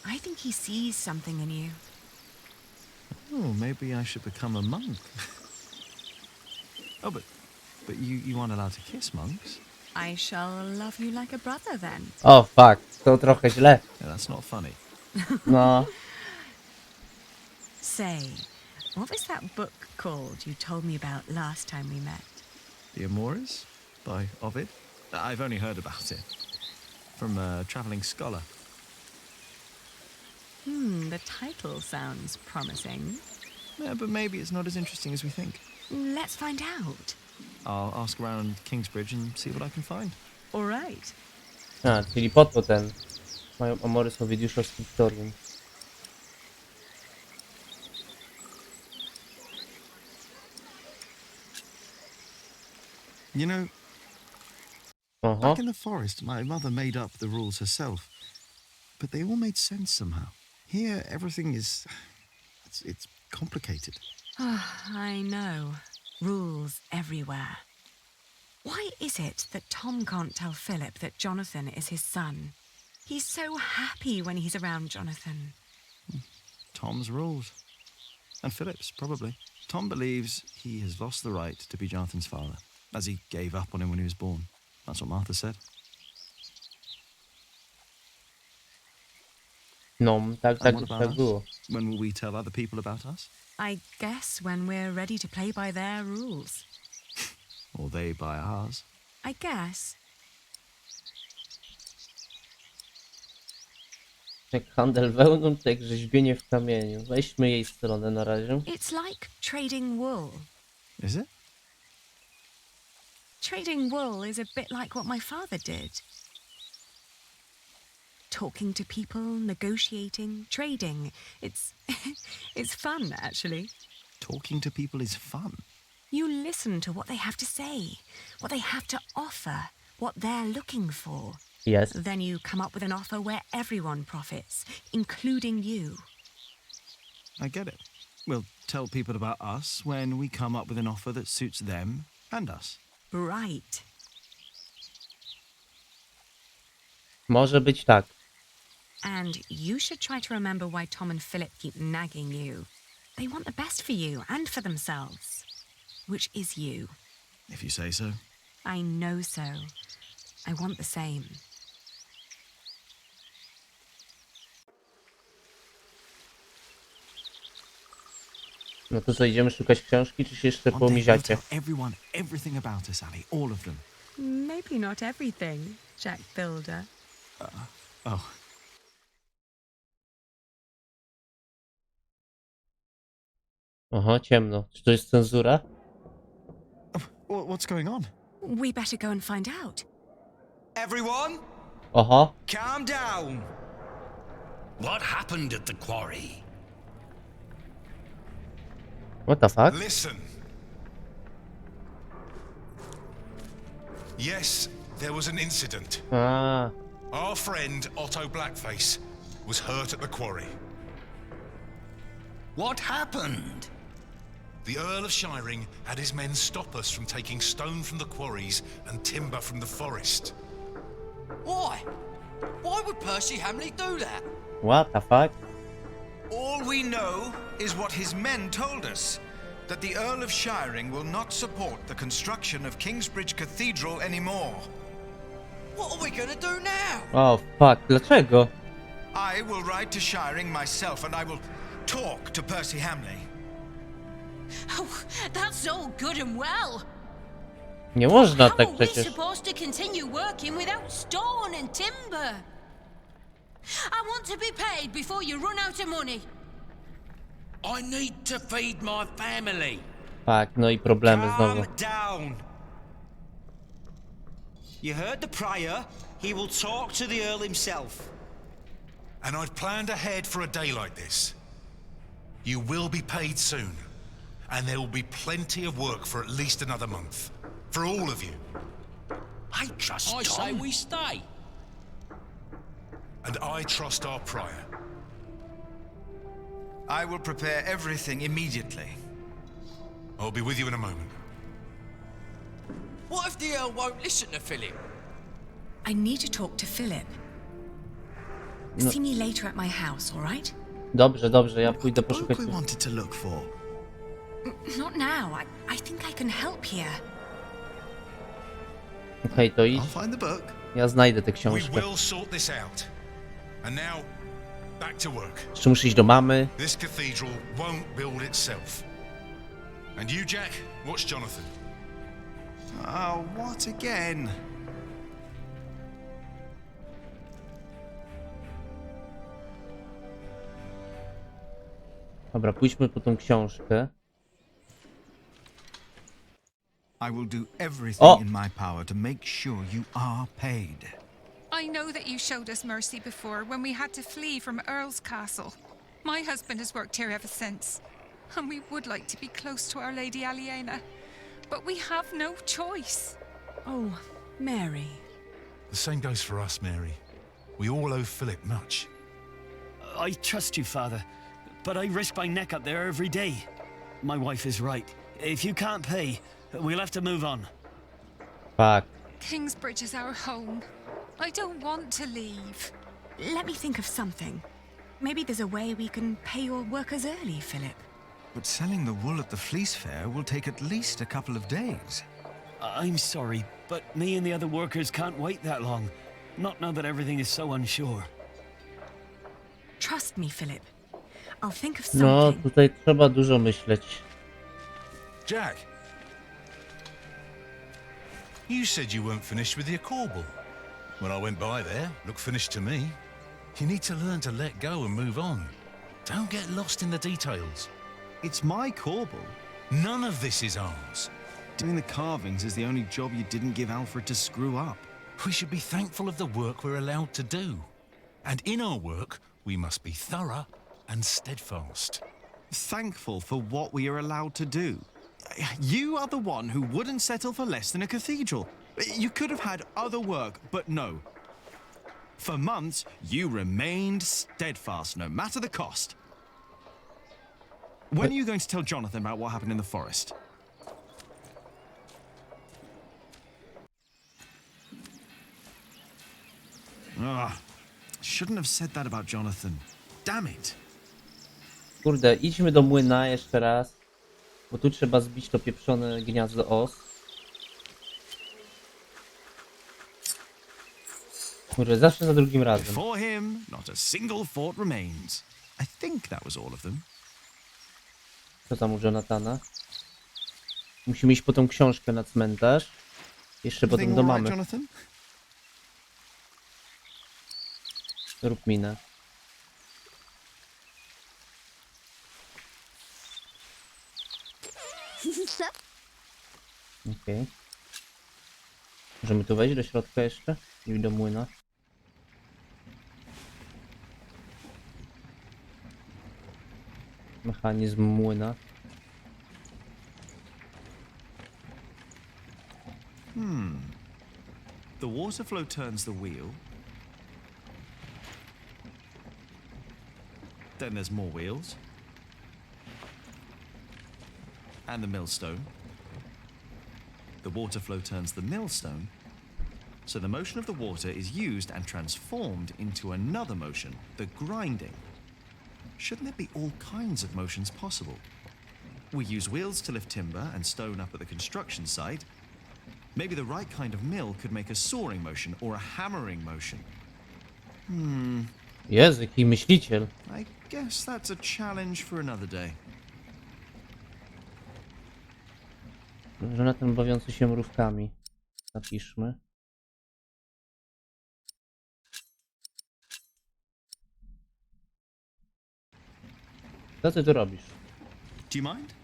I think he sees something in you. Oh, maybe I should become a monk. Oh, but you aren't allowed to kiss monks. I shall love you like a brother then. O, fuck. To trochę źle. Yeah, that's not funny. No. Say, what was that book called you told me about last time we met? The Amours by Ovid. I've only heard about it from a traveling scholar. The title sounds promising. Yeah, but maybe it's not as interesting as we think. Let's find out. I'll ask around Kingsbridge and see what I can find. All right. A, czyli po to mają amory z Ovidiusza z Victorium. You know, back in the forest, my mother made up the rules herself, but they all made sense somehow. Here, everything is... it's complicated. I know. Rules everywhere. Why is it that Tom can't tell Philip that Jonathan is his son? He's so happy when he's around Jonathan. Tom's rules. And Philip's, probably. Tom believes he has lost the right to be Jonathan's father, as he gave up on him when he was born. That's what Martha said. No, tak było. When will we tell other people about us? I guess when we're ready to play by their rules. Or they by ours. I guess. Jak handel wełną, tak rzeźbienie w kamieniu. Weźmy jej stronę na razie. It's like trading wool. Is it? Trading wool is a bit like what my father did. Talking to people, negotiating, trading. It's fun, actually. Talking to people is fun. You listen to what they have to say, what they have to offer, what they're looking for. Yes. Then you come up with an offer where everyone profits, including you. I get it. We'll tell people about us when we come up with an offer that suits them and us. Right. Może być tak. And you should try to remember why Tom and Philip keep nagging you. They want the best for you and for themselves. Which is you. If you say so. I know so. I want the same. No to co, idziemy szukać książki, czy się jeszcze One day we'll pomiziacie? tell everyone everything about us, Ali. All of them. Maybe not everything, Jack Builder. Oh. Aha, ciemno. Czy to jest cenzura? What's going on? We better go and find out. Everyone, Oho. calm down. What happened at the quarry? What the fuck? Listen. Yes, there was an incident. A, Our friend Otto Blackface was hurt at the quarry. What happened? The Earl of Shiring had his men stop us from taking stone from the quarries and timber from the forest. Why? Why would Percy Hamley do that? what the fuck? All we know is what his men told us, that the Earl of Shiring will not support the construction of Kingsbridge Cathedral anymore. What are we gonna do now? O, fuck, dlaczego? I will ride to Shiring myself and I will talk to Percy Hamley. Oh, that's all good and well. Nie można How tak are we przecież. supposed to continue working without stone and timber? I want to be paid before you run out of money. I need to feed my family. Tak, no i problemy znowu. Calm down. You heard the prior. He will talk to the Earl himself. And I've planned ahead for a day like this. You will be paid soon. And there will be plenty of work for at least another month. For all of you. I trust Tom. I say we stay. And I trust our prior. I will prepare everything immediately. I'll be with you in a moment. What if the Earl won't listen to Philip? I need to talk to Philip. No. See me later at my house, all right? Dobrze, dobrze, ja pójdę poszukać. We wanted to look for. Not now. I think I can help here. Okej, to idź. I'll find the book. Ja znajdę tę We książkę. will sort this out. And now, back to work. Jeszcze muszę iść do mamy. This cathedral won't build itself. And you, Jack, watch Jonathan. Oh, what again? Dobra, pójdźmy po tą książkę. I will do everything in my power to make sure you are paid. I know that you showed us mercy before when we had to flee from Earl's castle. My husband has worked here ever since, and we would like to be close to Our Lady Aliena, but we have no choice. Oh, Mary. The same goes for us, Mary. We all owe Philip much. I trust you, Father, but I risk my neck up there every day. My wife is right. If you can't pay, we'll have to move on. Fuck. Kingsbridge is our home. I don't want to leave. Let me think of something. Maybe there's a way we can pay your workers early, Philip. But selling the wool at the fleece fair will take at least a couple of days. I'm sorry, but me and the other workers can't wait that long. Not now that everything is so unsure. Trust me, Philip. I'll think of No, something. tutaj trzeba dużo myśleć. Jack! You said you weren't finished with your corbel. When I went by there, looked finished to me. You need to learn to let go and move on. Don't get lost in the details. It's my corbel. None of this is ours. Doing the carvings is the only job you didn't give Alfred to screw up. We should be thankful of the work we're allowed to do. And in our work, we must be thorough and steadfast. Thankful for what we are allowed to do. You are the one who wouldn't settle for less than a cathedral. You could have had other work, but no. For months, you remained steadfast, no matter the cost. When are you going to tell Jonathan about what happened in the forest? Ugh. Shouldn't have said that about Jonathan. Damn it. Kurde, idźmy do młyna jeszcze raz. Bo tu trzeba zbić to pieprzone gniazdo os. Kurde, zawsze za drugim razem. Before him, not a single fort remains. I think that was all of them. Co tam u Jonathana? Musimy iść po tą książkę na cmentarz. Jeszcze potem do mamy. Jonathan? Rób minę. Okej. Możemy tu wejść do środka jeszcze? I do młyna. Mechanizm młyna. The water flow turns the wheel. Then there's more wheels. And the millstone. The water flow turns the millstone. So the motion of the water is used and transformed into another motion, the grinding. Shouldn't there be all kinds of motions possible? We use wheels to lift timber and stone up at the construction site. Maybe the right kind of mill could make a sawing motion or a hammering motion. Jezu, jaki myśliciel. I guess that's a challenge for another day. Jonathan bawiący się mrówkami. Zapiszmy. Co ty tu robisz? Do you mind?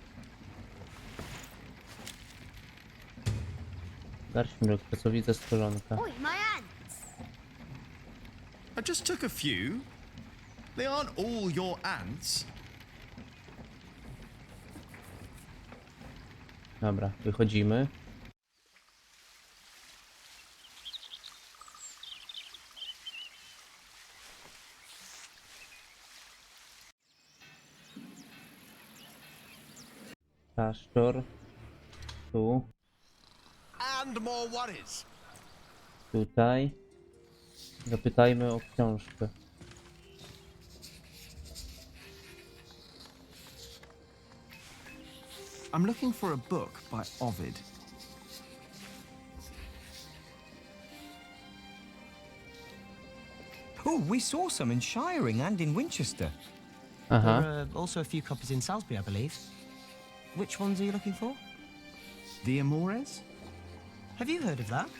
Garść pracowite stworzonka. Oi, my ants! I just took a few. They aren't all your ants. Dobra, wychodzimy. Klasztor. Tu. And more worries. Tutaj. Zapytajmy o książkę. I'm looking for a book by Ovid. Oh, we saw some in Shiring and in Winchester. There are also a few copies in Salisbury, I believe. Which ones are you looking for? The Amores? Have you heard of that?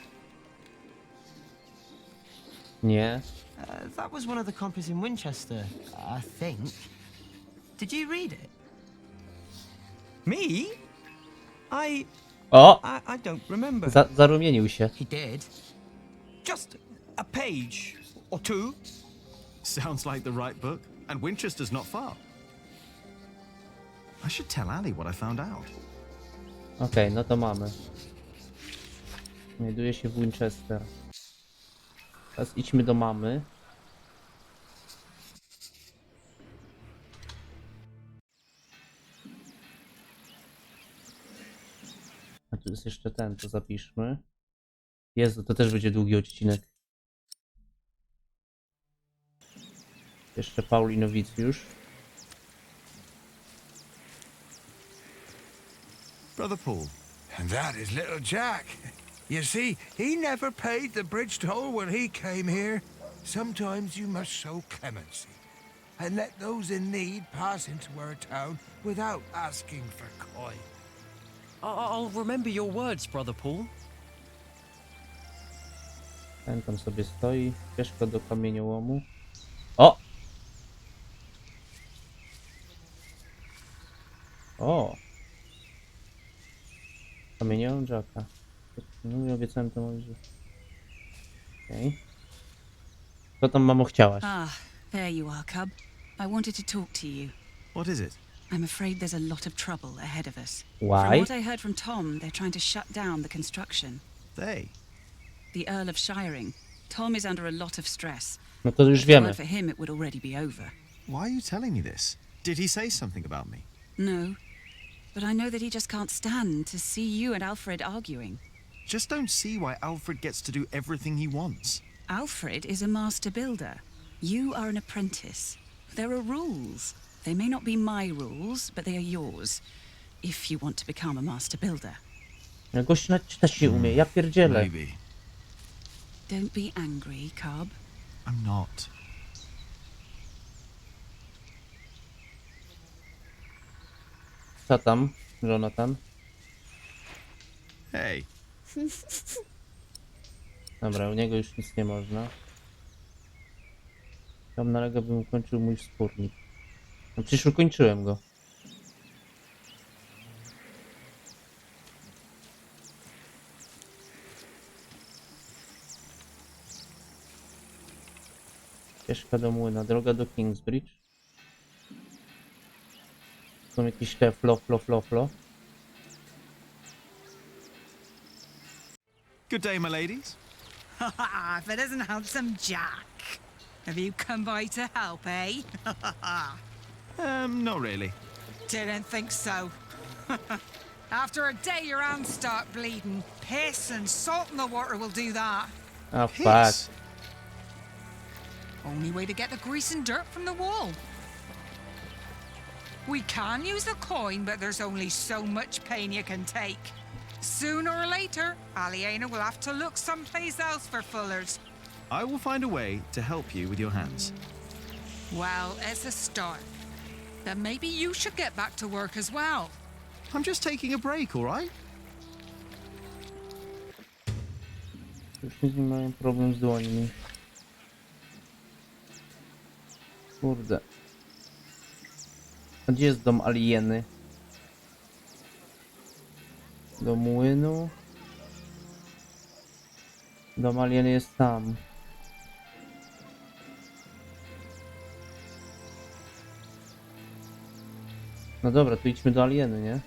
Nie. That was one of the copies in Winchester, I think. Did you read it? Me? O! I don't remember. Zarumienił się. He did. Just a page or two. Sounds like the right book. And Winchester's not far. I should tell Ali what I found out. Okej, no to mamy. Znajduje się w Winchester. Teraz idźmy do mamy. A tu jest jeszcze ten, to zapiszmy. Jezu, to też będzie długi odcinek. Jeszcze Pauli Nowicjusz. Brother Paul. And that is little Jack. You see, he never paid the bridge toll when he came here. Sometimes you must show clemency and let those in need pass into our town without asking for coin. I'll remember your words, Brother Paul. Ten tam sobie stoi. Ścieżka do kamieniołomu. O! O! Kamieniołom Jacka. No i obiecałem to może. Okej. Co tam, mamo, chciałaś? Ah, there you are, Cub. I wanted to talk to you. What is it? I'm afraid there's a lot of trouble ahead of us. Why? From what I heard from Tom, they're trying to shut down the construction. They? The Earl of Shiring. Tom is under a lot of stress. No to już If it weren't wiemy. for him, it would already be over. Why are you telling me this? Did he say something about me? No, but I know that he just can't stand to see you and Alfred arguing. Just don't see why Alfred gets to do everything he wants. Alfred is a master builder. You are an apprentice. There are rules. They may not be my rules, but they are yours. If you want to become a master builder. Gość czytać się umie, ja pierdzielę. Maybe. Don't be angry, Cub. I'm not. Co tam, Jonathan? Hej. Dobra, u niego już nic nie można. Tam nalega, bym ukończył mój wspólnik. No przecież ukończyłem go. Ścieżka do młyna, droga do Kingsbridge. Są jakieś te flo. Good day, my ladies. If it isn't handsome Jack. Have you come by to help, eh? Not really. Didn't think so. After a day your hands start bleeding. Piss and salt in the water will do that. Oh, fuck. Only way to get the grease and dirt from the wall. We can use the coin, but there's only so much pain you can take. Sooner or later, Aliena will have to look someplace else for fullers. I will find a way to help you with your hands. Well, it's a start. Then maybe you should get back to work as well. I'm just taking a break, all right? Już nie mają problem z dłońmi. Kurde. A gdzie jest dom Alieny? Do młynu. Dom Alieny jest tam. No dobra, to idźmy do Alieny, nie?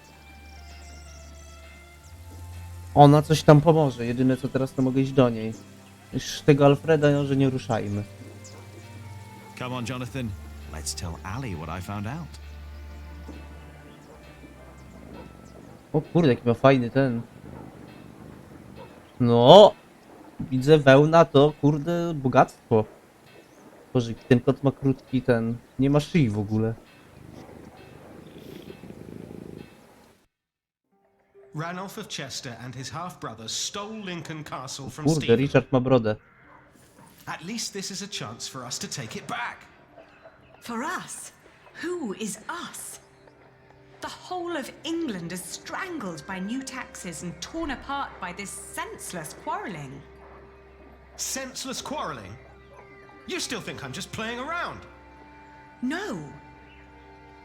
Ona coś tam pomoże. Jedyne co teraz, to mogę iść do niej. Już tego Alfreda, no, że nie ruszajmy. Come on, Jonathan. Let's tell Ali what I found out. O kurde, jaki ma fajny ten. No, widzę wełna to, kurde, bogactwo. Boże, ten kot ma krótki ten, nie ma szyi w ogóle. Ranulph of Chester and his half-brother stole Lincoln Castle from Kurde, Stephen. Richard ma brodę. At least this is a chance for us to take it back. For us? Who is us? The whole of England is strangled by new taxes and torn apart by this senseless quarrelling. Senseless quarrelling? You still think I'm just playing around? No.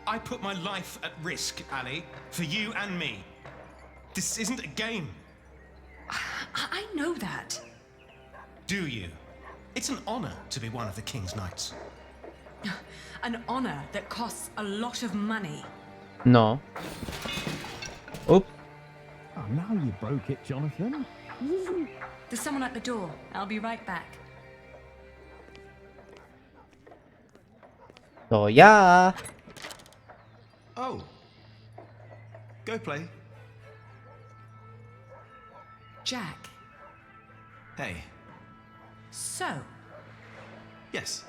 I put my life at risk, Ali, for you and me. This isn't a game. I know that. Do you? It's an honor to be one of the King's Knights. An honor that costs a lot of money. No. Oops. Oh, now you broke it, Jonathan. There's someone at the door. I'll be right back. To ja. Oh. Go play. Jack. Hey. So, Yes.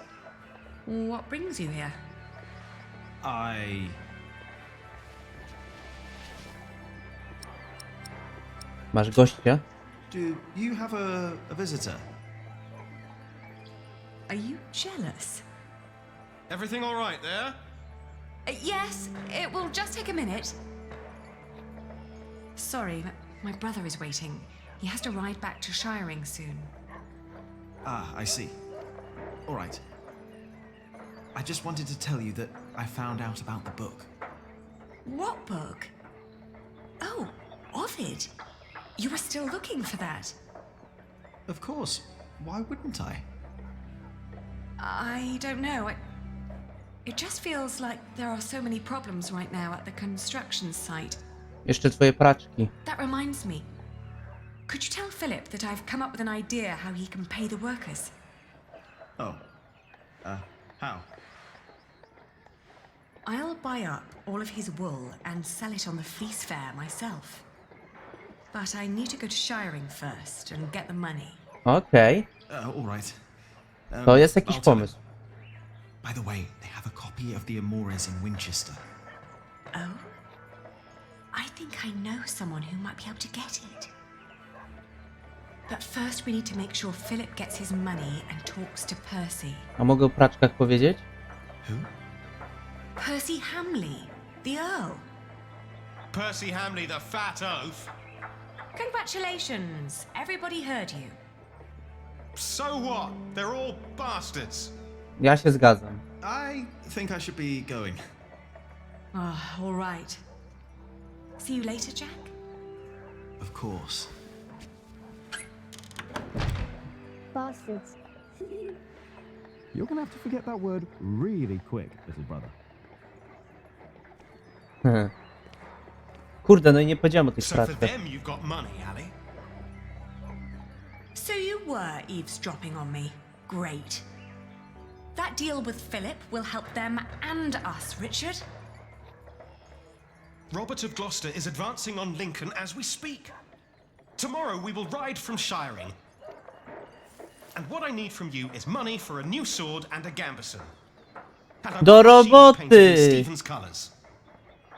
what brings you here? Masz gościa? Do you have a visitor? Are you jealous? Everything all right there? Yes, it will just take a minute. Sorry, but my brother is waiting. He has to ride back to Shiring soon. Ah, I see. All right. I just wanted to tell you that I found out about the book. What book? Oh, Ovid. You were still looking for that. Of course. Why wouldn't I? I don't know. It just feels like there are so many problems right now at the construction site. Jeszcze twoje praczki. That reminds me. Could you tell Philip that I've come up with an idea how he can pay the workers? Oh. How? I'll buy up all of his wool and sell it on the fleece fair myself. But I need to go to Shiring first and get the money. Okej. All right. To jest jakiś pomysł. By the way, they have a copy of the Amores in Winchester. Oh? I think I know someone who might be able to get it. But first we need to make sure Philip gets his money and talks to Percy. A mogę o praczkach powiedzieć? Who? Percy Hamley, the Earl. Percy Hamley, the fat oaf. Congratulations! Everybody heard you. So what? They're all bastards. Ja się zgadzam. I think I should be going. Oh, all right. See you later, Jack? Of course. Bastards. You're gonna have to forget that word really quick, little brother. Kurde, no i nie powiedziałem o tych So for praczkach. them you've got money, Ali. So you were eavesdropping on me. Great. That deal with Philip will help them and us, Richard. Robert of Gloucester is advancing on Lincoln as we speak. Tomorrow we will ride from Shiring. And what I need from you is money for a new sword and a gambeson. And I Do want the shield painted in roboty! Stephen's colours.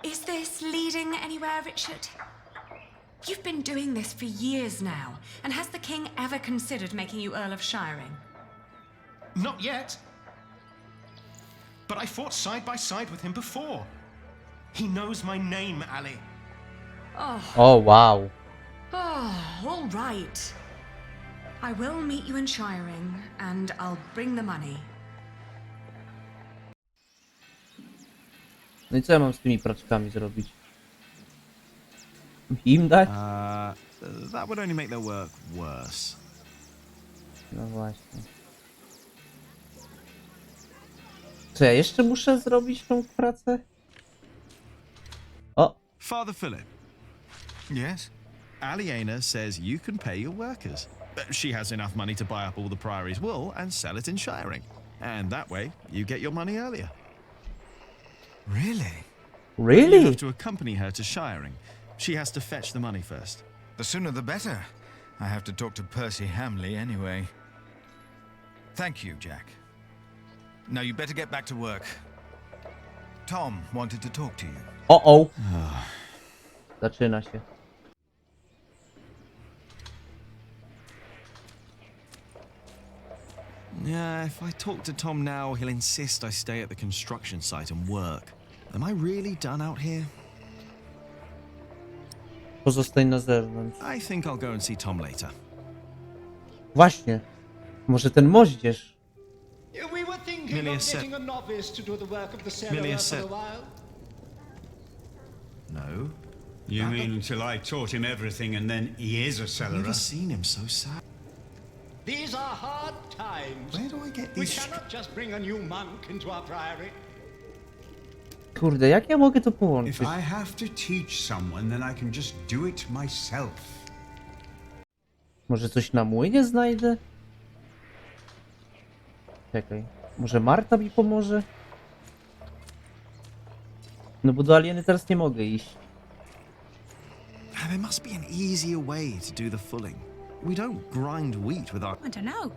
Is this leading anywhere, Richard? You've been doing this for years now, and has the king ever considered making you Earl of Shiring? Not yet. But I fought side by side with him before. He knows my name, Ali. O, wow. Oh, all right. I will meet you in Shiring, and I'll bring the money. No i co ja mam z tymi praczkami zrobić? Im dać? That would only make their work worse. No właśnie. Co ja jeszcze muszę zrobić tą pracę? O! Father Philip. Yes? Aliena says you can pay your workers. She has enough money to buy up all the priory's wool and sell it in Shiring. And that way, you get your money earlier. Really? Really? You have to accompany her to Shiring. She has to fetch the money first. The sooner the better. I have to talk to Percy Hamley anyway. Thank you, Jack. Now you better get back to work. Tom wanted to talk to you. O! Zaczyna się. Yeah, if I talk to Tom now, he'll insist I stay at the construction site and work. Am I really done out here? pozostań na zewnątrz. I think I'll go and see Tom later. Właśnie. Może ten moździerz. We were thinking Merely a of set. getting a novice to do the work of the Merely a cellarer for set. a while. No. You mean until I taught him everything and then he is a I've cellarer? never seen him so sad. These are hard times. Where do I get We these? cannot just bring a new monk into our priory. Kurde, jak ja mogę to If połączyć? I have to teach someone, then I can just do it myself. Może coś na młynie znajdę? Czekaj. Może Marta mi pomoże? No bo do Alieny teraz nie mogę iść. There must be an easier way to do the fulling. We don't grind wheat with our... I don't know.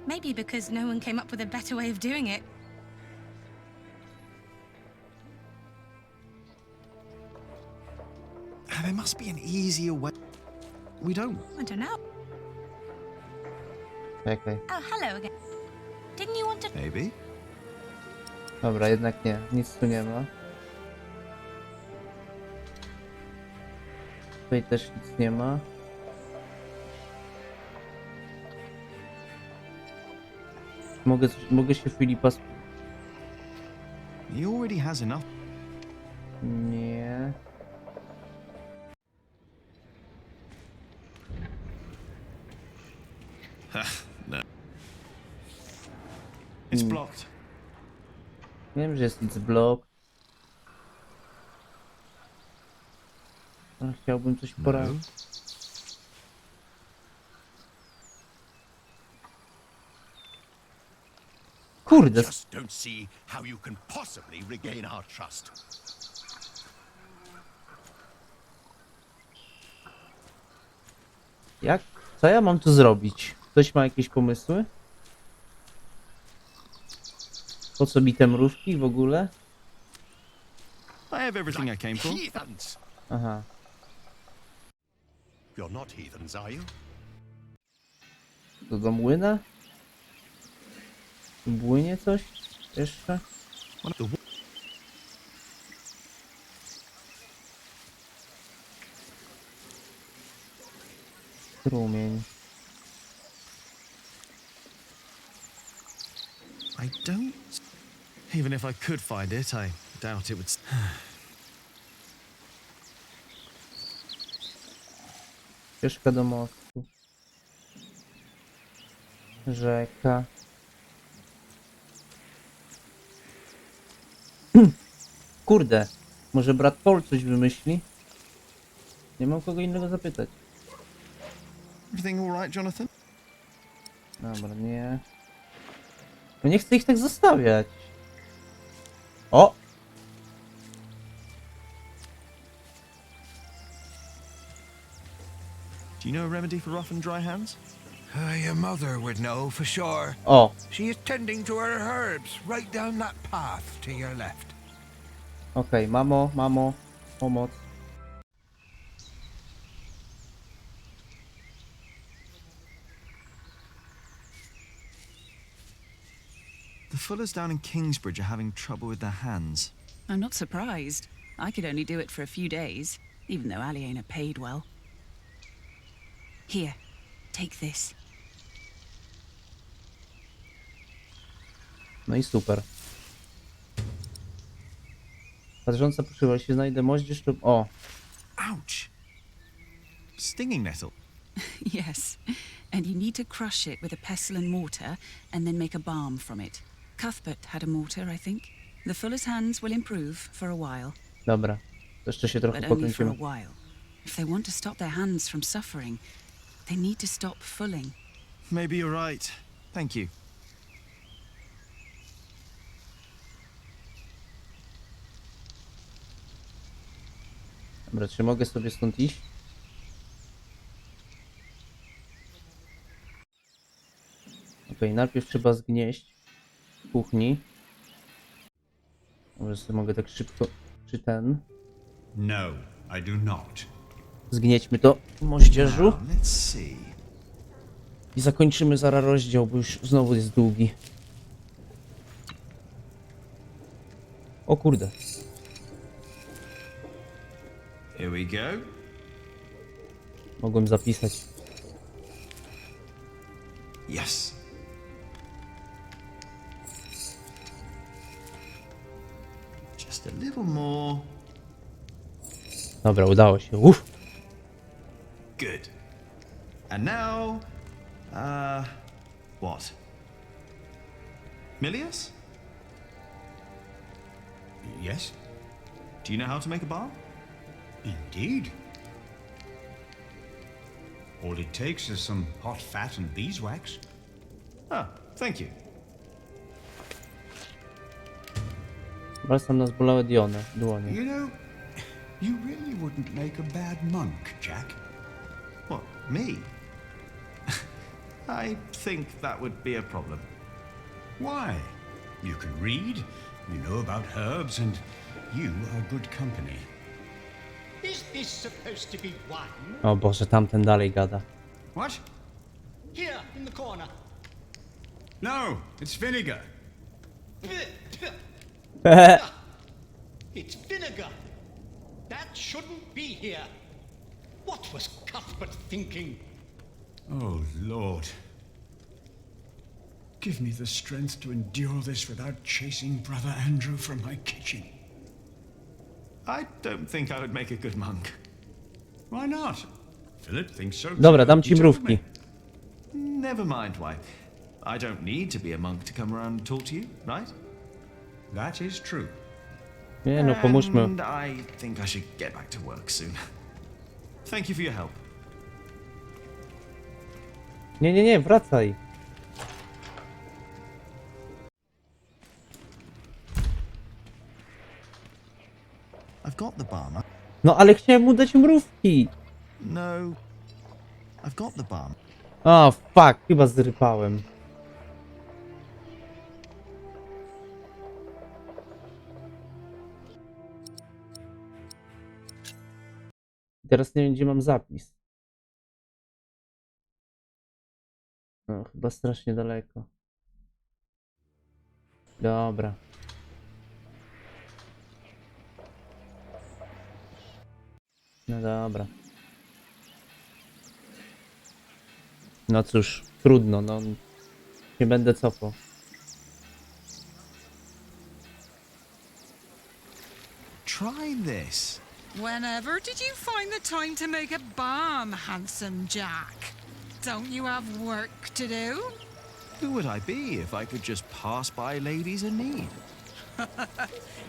Maybe because no one came up with a better way of doing it. There must be an easier way. We don't... I don't know. Czekaj. Oh, hello again. Didn't you want to... Maybe. Dobra, jednak nie. Nic tu nie ma. Tutaj też nic nie ma. Mogę się Filipa He already has enough. Nie. No. It's blocked. Wiem, że jest nic blok. Ale chciałbym coś poradzić. Kurde. Just don't see how you can possibly regain our trust. Jak? Co ja mam tu zrobić? Ktoś ma jakieś pomysły? Po co mi te mrówki w ogóle? I have everything I came for. Heathens! Aha. You're not heathens, are you? To do młyna? Płynie coś? Jeszcze? Strumień. I don't... Even if I could find it, I doubt it would... Ścieżka do mostu. Rzeka. Kurde, może brat Paul coś wymyśli? Nie mam kogo innego zapytać. Everything all right, Jonathan? Dobra, nie. No nie chcę ich tak zostawiać. O! Do you know a remedy for rough and dry hands? Your mother would know for sure. O! She is tending to her herbs right down that path to your left. Okej, mamo, pomoc. The Fullers down in Kingsbridge are having trouble with their hands. I'm not surprised. I could only do it for a few days, even though Aliena paid well. Here, take this. No i super. Patrząca poszywa, jeśli znajdę moździerz, to... O! Ouch! Stinging nettle. Yes, and you need to crush it with a pestle and mortar, and then make a balm from it. Cuthbert had a mortar, I think. The fuller's hands will improve for a while. Dobra, to jeszcze się trochę But only for a pokręcimy. while. If they want to stop their hands from suffering, they need to stop fulling. Maybe you're right. Thank you. Dobra, czy mogę sobie stąd iść? Okej, najpierw trzeba zgnieść w kuchni. Może sobie mogę tak szybko... Czy ten? No, I do not. Zgniećmy to w moździerzu. Now, let's see. I zakończymy zaraz rozdział, bo już znowu jest długi. O kurde. Here we go. Mogłem zapisać. Yes. Just a little more. Dobra, udało się. Uff. Good. And now, what? Milius? Yes? Do you know how to make a balm? Indeed. All it takes is some hot fat and beeswax. Ah, thank you. Balsam na zbolałe dłonie. You know, you really wouldn't make a bad monk, Jack. What, me? I think that would be a problem. Why? You can read, you know about herbs, and you are good company. Is this supposed to be wine? O Boże, tamten dalej gada. What? Here, in the corner. No, it's vinegar. It's vinegar. That shouldn't be here. What was Cuthbert thinking? Oh, Lord. Give me the strength to endure this without chasing Brother Andrew from my kitchen. I don't think I would make a good monk. Why not? Philip thinks so. Dobra, dam ci mrówki. Never mind why. I don't need to be a monk to come around and talk to you, right? That is true. Nie no, pomóżmy. And I think I should get back to work soon. Thank you for your help. Nie, wracaj. I've got the balm. No ale chciałem mu dać mrówki. No. I've got the balm. O, fuck, chyba zrypałem. Teraz nie wiem, gdzie mam zapis. No, chyba strasznie daleko. Dobra. No dobra. No cóż, trudno, no. Nie będę cofał. Try this. Whenever did you find the time to make a balm, handsome Jack? Don't you have work to do? Who would I be if I could just pass by ladies in need?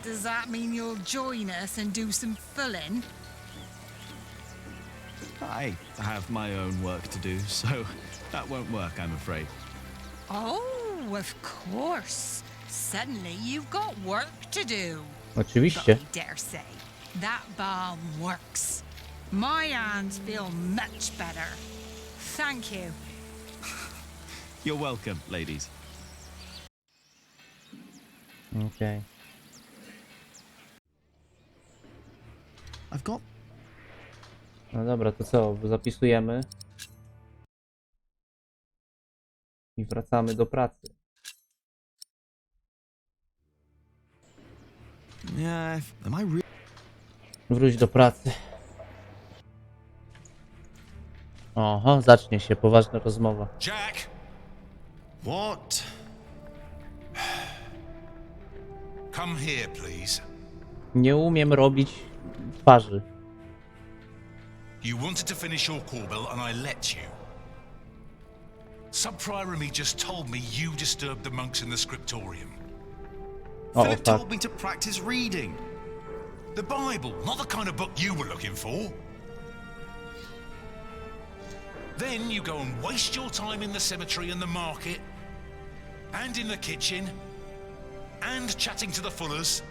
Does that mean you'll join us and do some filling? I have my own work to do, so that won't work, I'm afraid. Oh, of course. Suddenly you've got work to do. Oczywiście. But I dare say, that balm works. My hands feel much better. Thank you. You're welcome, ladies. Okej. I've got... No dobra, to co? Zapisujemy. I wracamy do pracy. Yeah, am I really... Wróć do pracy. Oho, zacznie się poważna rozmowa. Jack! What? Come here, please. Nie umiem robić twarzy. You wanted to finish your Corbel and I let you. Sub-Prior and me just told me you disturbed the monks in the scriptorium. Philip told me to practice reading. The Bible, not the kind of book you were looking for. Then you go and waste your time in the cemetery and the market, and in the kitchen, and chatting to the Fullers.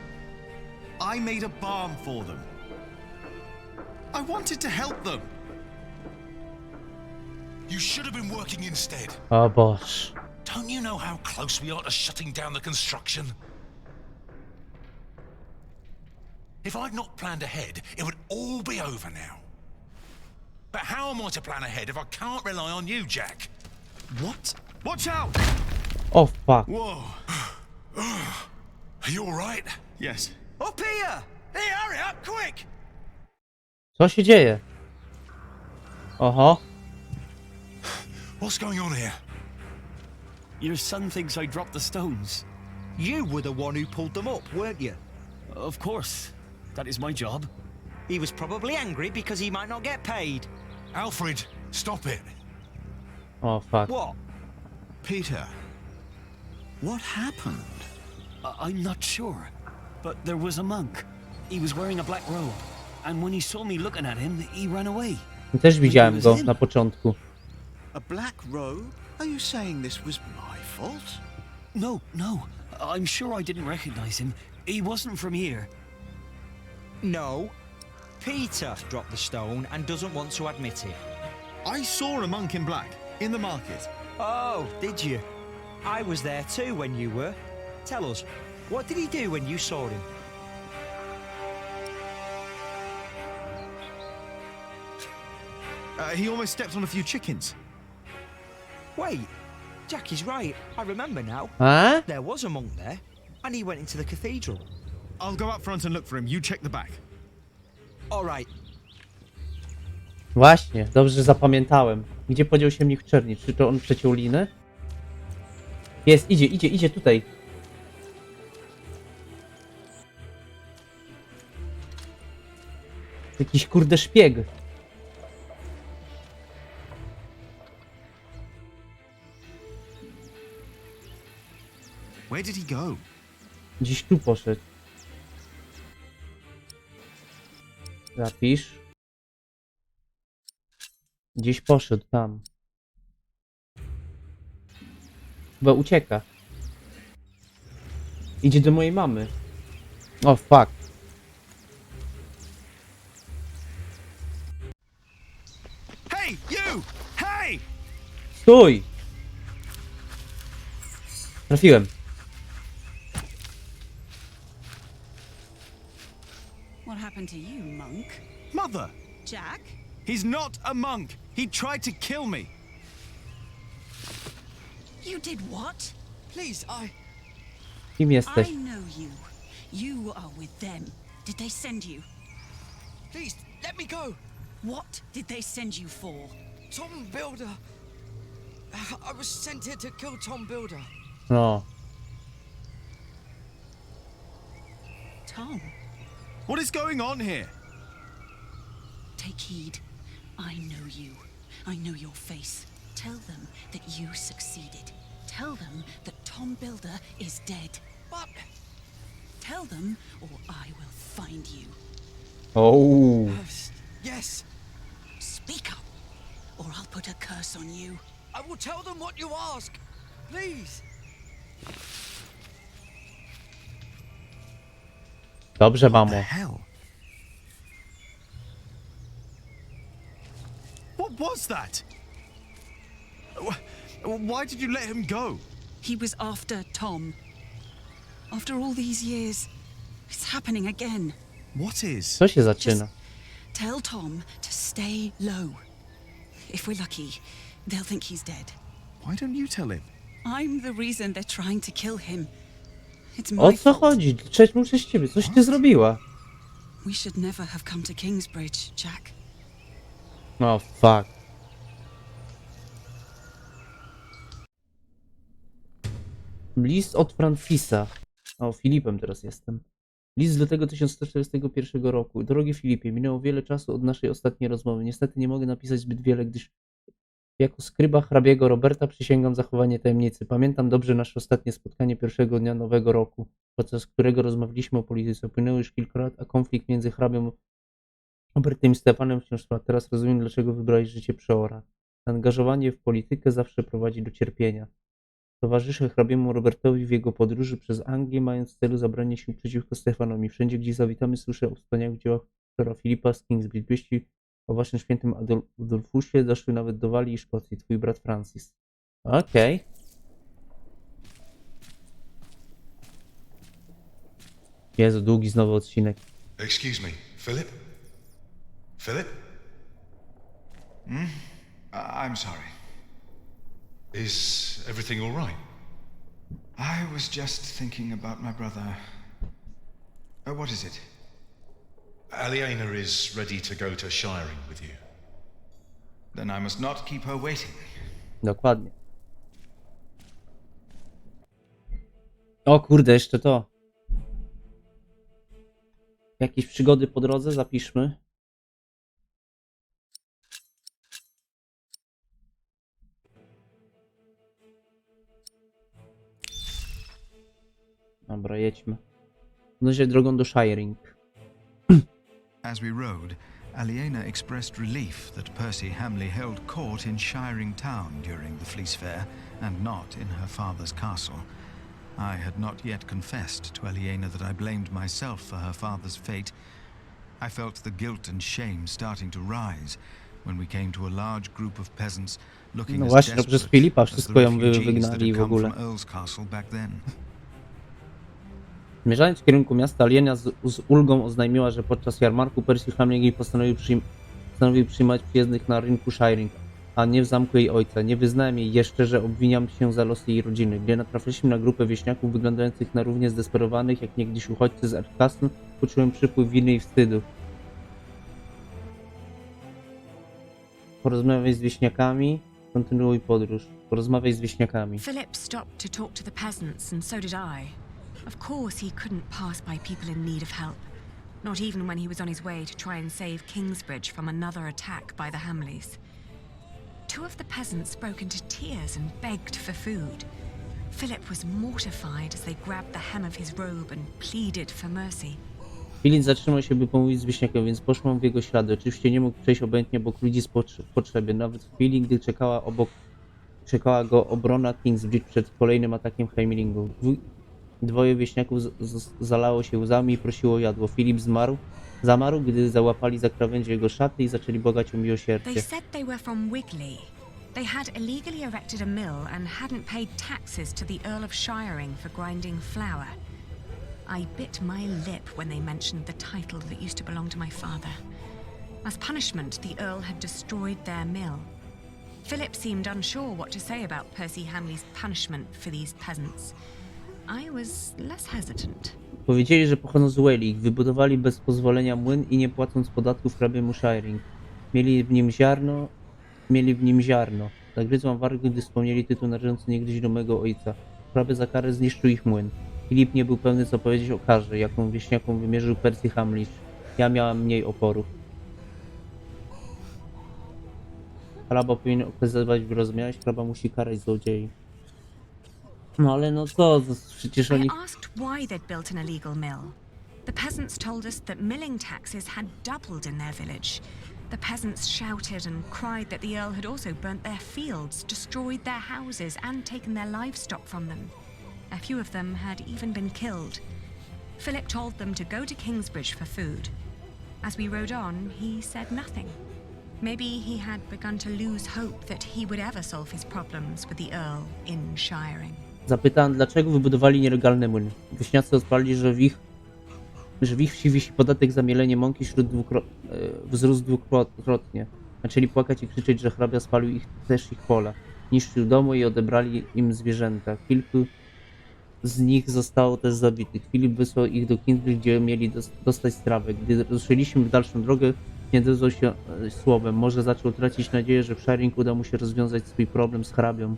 I made a balm for them. I wanted to help them. You should have been working instead. O Boż. Don't you know how close we are to shutting down the construction? If I'd not planned ahead, it would all be over now. But how am I to plan ahead if I can't rely on you, Jack? What? Watch out! O fuck. Whoa. Are you alright? Yes. Up here! Hey, hurry up, quick! Co się dzieje? Oho. What's going on here? Your son thinks I dropped the stones. You were the one who pulled them up, weren't you? Of course. That is my job. He was probably angry because he might not get paid. Alfred, stop it. Oh, fuck. What? Peter, what happened? I'm not sure. But there was a monk. He was wearing a black robe. And when he saw me looking at him, he ran away. Też widziałem go na początku. A black robe? Are you saying this was my fault? No, no. I'm sure I didn't recognize him. He wasn't from here. No. Peter dropped the stone and doesn't want to admit it. I saw a monk in black in the market. Oh, did you? I was there too when you were. Tell us, what did he do when you saw him? He almost stepped on a few chickens. Wait, Jack is right. I remember now. Huh? There was a monk there, and he went into the cathedral. I'll go up front and look for him. You check the back. All right. Właśnie, dobrze że zapamiętałem. Gdzie podział się mnich czerni? Czy to on przeciął linę? Jest, idzie tutaj. Jakiś kurde szpieg. Where did he go? Gdzieś tu poszedł. Zapisz. Gdzieś poszedł tam. Chyba ucieka. Idzie do mojej mamy. O, fuck. Hey, you! Hey! Stój! Trafiłem. What happened to you, monk? Mother! Jack? He's not a monk! He tried to kill me! You did what? Please, Kim jesteś? I know you. You are with them. Did they send you? Please, let me go. What did they send you for? Tom Builder. I was sent here to kill Tom Builder. No. Tom? What is going on here? Take heed. I know you. I know your face. Tell them that you succeeded. Tell them that Tom Builder is dead. What? Tell them, or I will find you. Oh. Yes. Speak up, or I'll put a curse on you. I will tell them what you ask. Please. Dobrze, mamo. Hell? What was that? Why did you let him go? He was after Tom. After all these years, it's happening again. What is? Co się zaczyna? Tell Tom to stay low. If we're lucky, they'll think he's dead. Why don't you tell him? I'm the reason they're trying to kill him. It's my O co fault. chodzi? Czemu przez ciebie? Coś ty zrobiła? We should never have come to Kingsbridge, Jack. No, fuck. List od Francisa. O, Filipem teraz jestem. List z lutego 1141 roku. Drogi Filipie, minęło wiele czasu od naszej ostatniej rozmowy. Niestety nie mogę napisać zbyt wiele, gdyż jako skryba hrabiego Roberta przysięgam zachowanie tajemnicy. Pamiętam dobrze nasze ostatnie spotkanie pierwszego dnia nowego roku, podczas którego rozmawialiśmy o polityce. Upłynęło już kilka lat, a konflikt między hrabią Robertem i Stefanem wciąż trwa. Teraz rozumiem, dlaczego wybrałeś życie przeora. Zaangażowanie w politykę zawsze prowadzi do cierpienia. Towarzyszę hrabiemu Robertowi w jego podróży przez Anglię, mając w celu zabranie sił przeciwko Stefanowi. Wszędzie, gdzie zawitamy, słyszę o wspaniałych dziełach doktora Filipa z Kingsbridge. Wieści o waszym świętym Adolfusie doszły nawet do Walii i Szkocji. Twój brat Francis. Okej. Jezu, długi znowu odcinek. Excuse me, Philip? Philip? I'm sorry. Is everything all right? I was just thinking about my brother. What is it? Aliena is ready to go to Shiring with you. Then I must not keep her waiting. Dokładnie. O kurde, jeszcze to. Jakieś przygody po drodze zapiszmy. Dobra, jedźmy. Podążać drogą do Shiring. As we rode, Aliena expressed relief that Percy Hamley held court in Shiring Town during the Fleece Fair, and not in her father's castle. I had not yet confessed to Aliena that I blamed myself for her father's fate. I felt the guilt and shame starting to rise when we came to a large group of peasants looking No as właśnie, no przez desperate Filipa as the wszystko ją refugees that wygnali had w come ogóle. from Earl's Castle back then. Zmierzając w kierunku miasta, Aliena z ulgą oznajmiła, że podczas jarmarku Percy Hamley postanowił przyjmować przyjezdnych na rynku Shiring, a nie w zamku jej ojca. Nie wyznałem jej jeszcze, że obwiniam się za losy jej rodziny. Gdy natrafiliśmy na grupę wieśniaków wyglądających na równie zdesperowanych jak niegdyś uchodźcy z Castle, poczułem przypływ winy i wstydu. Porozmawiaj z wieśniakami, kontynuuj podróż. Porozmawiaj z wieśniakami. Philip stopped to talk to the peasants, and so did I. Of course, he couldn't pass by people in need of help, not even when he was on his way to try and save Kingsbridge from another attack by the Hamleys. Two of the peasants broke into tears and begged for food. Philip was mortified as they grabbed the hem of his robe and pleaded for mercy. Philip zatrzymał się, by pomówić z wieśniakiem, więc poszłam w jego ślady. Oczywiście nie mógł przejść obojętnie obok ludzi w potrzebie, nawet w chwili, gdy czekała go obrona Kingsbridge przed kolejnym atakiem Heimelingu. Dwoje wieśniaków zalało się łzami i prosiło o jadło. Filip zamarł, gdy załapali za krawędzie jego szaty i zaczęli błagać o miłosierdzie. They said they were from Wigley. They had illegally erected a mill and hadn't paid taxes to the Earl of Shiring for grinding flour. I bit my lip when they mentioned the title that used to belong to my father. As punishment, the Earl had destroyed their mill. Philip seemed unsure what to say about Percy Hamley's punishment for these peasants. I was less hesitant. Powiedzieli, że pochodzą z Wales, wybudowali bez pozwolenia młyn i nie płacąc podatków hrabiemu Shiring. Mieli w nim ziarno. Zagryzłam wargi, gdy wspomnieli tytuł należący niegdyś do mego ojca. Hrabia za karę zniszczył ich młyn. Filip nie był pewny, co powiedzieć o karze, jaką wieśniakom wymierzył Percy Hamley. Ja miałam mniej oporu. Hrabia powinien okazywać wyrozumiałość, hrabia musi karać złodziei. No ale no co, przecież oni... I asked why they'd built an illegal mill. The peasants told us that milling taxes had doubled in their village. The peasants shouted and cried that the Earl had also burnt their fields, destroyed their houses, and taken their livestock from them. A few of them had even been killed. Philip told them to go to Kingsbridge for food. As we rode on, he said nothing. Maybe he had begun to lose hope that he would ever solve his problems with the Earl in Shiring. Zapytałem, dlaczego wybudowali nielegalny młyn. Wieśniacy odparli, że w ich wsi wisi podatek za mielenie mąki wzrósł dwukrotnie. Zaczęli płakać i krzyczeć, że hrabia spalił ich pola. Niszczył domy i odebrali im zwierzęta. Kilku z nich zostało też zabitych. Filip wysłał ich do Kingsbridge, gdzie mieli dostać strawę. Gdy ruszyliśmy w dalszą drogę, nie odezwał się słowem. Może zaczął tracić nadzieję, że w Shiring uda mu się rozwiązać swój problem z hrabią.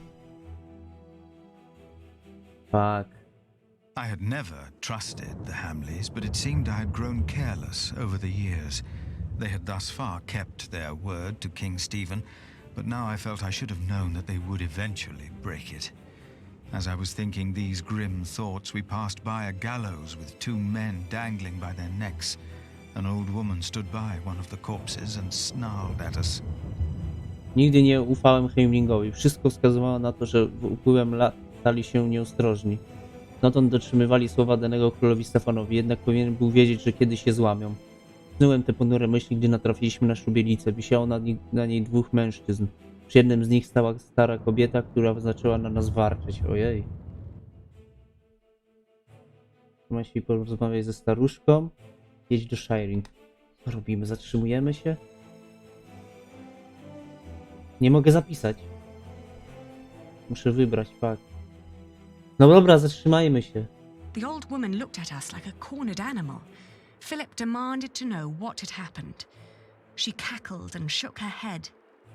Fuck. I had never trusted the Hamleys, but it seemed I had grown careless over the years. They had thus far kept their word to King Stephen, but now I felt I should have known that they would eventually break it. As I was thinking these grim thoughts, we passed by a gallows with two men dangling by their necks. An old woman stood by one of the corpses and snarled at us. Nigdy nie ufałem Heimelingowi. Wszystko wskazywało na to, że w upływem lat stali się nieostrożni. Dotąd dotrzymywali słowa danego królowi Stefanowi, jednak powinien był wiedzieć, że kiedyś się złamią. Snułem te ponure myśli, gdy natrafiliśmy na szubielicę. Wisiało na niej dwóch mężczyzn. Przy jednym z nich stała stara kobieta, która zaczęła na nas warczeć. Ojej. Jeśli porozmawiać ze staruszką, jedź do Shiring. Co robimy? Zatrzymujemy się? Nie mogę zapisać. Muszę wybrać, fakt. No dobra, zatrzymajmy się. The old woman looked at us like a cornered animal. Philip demanded to know what had happened. She cackled and shook her head.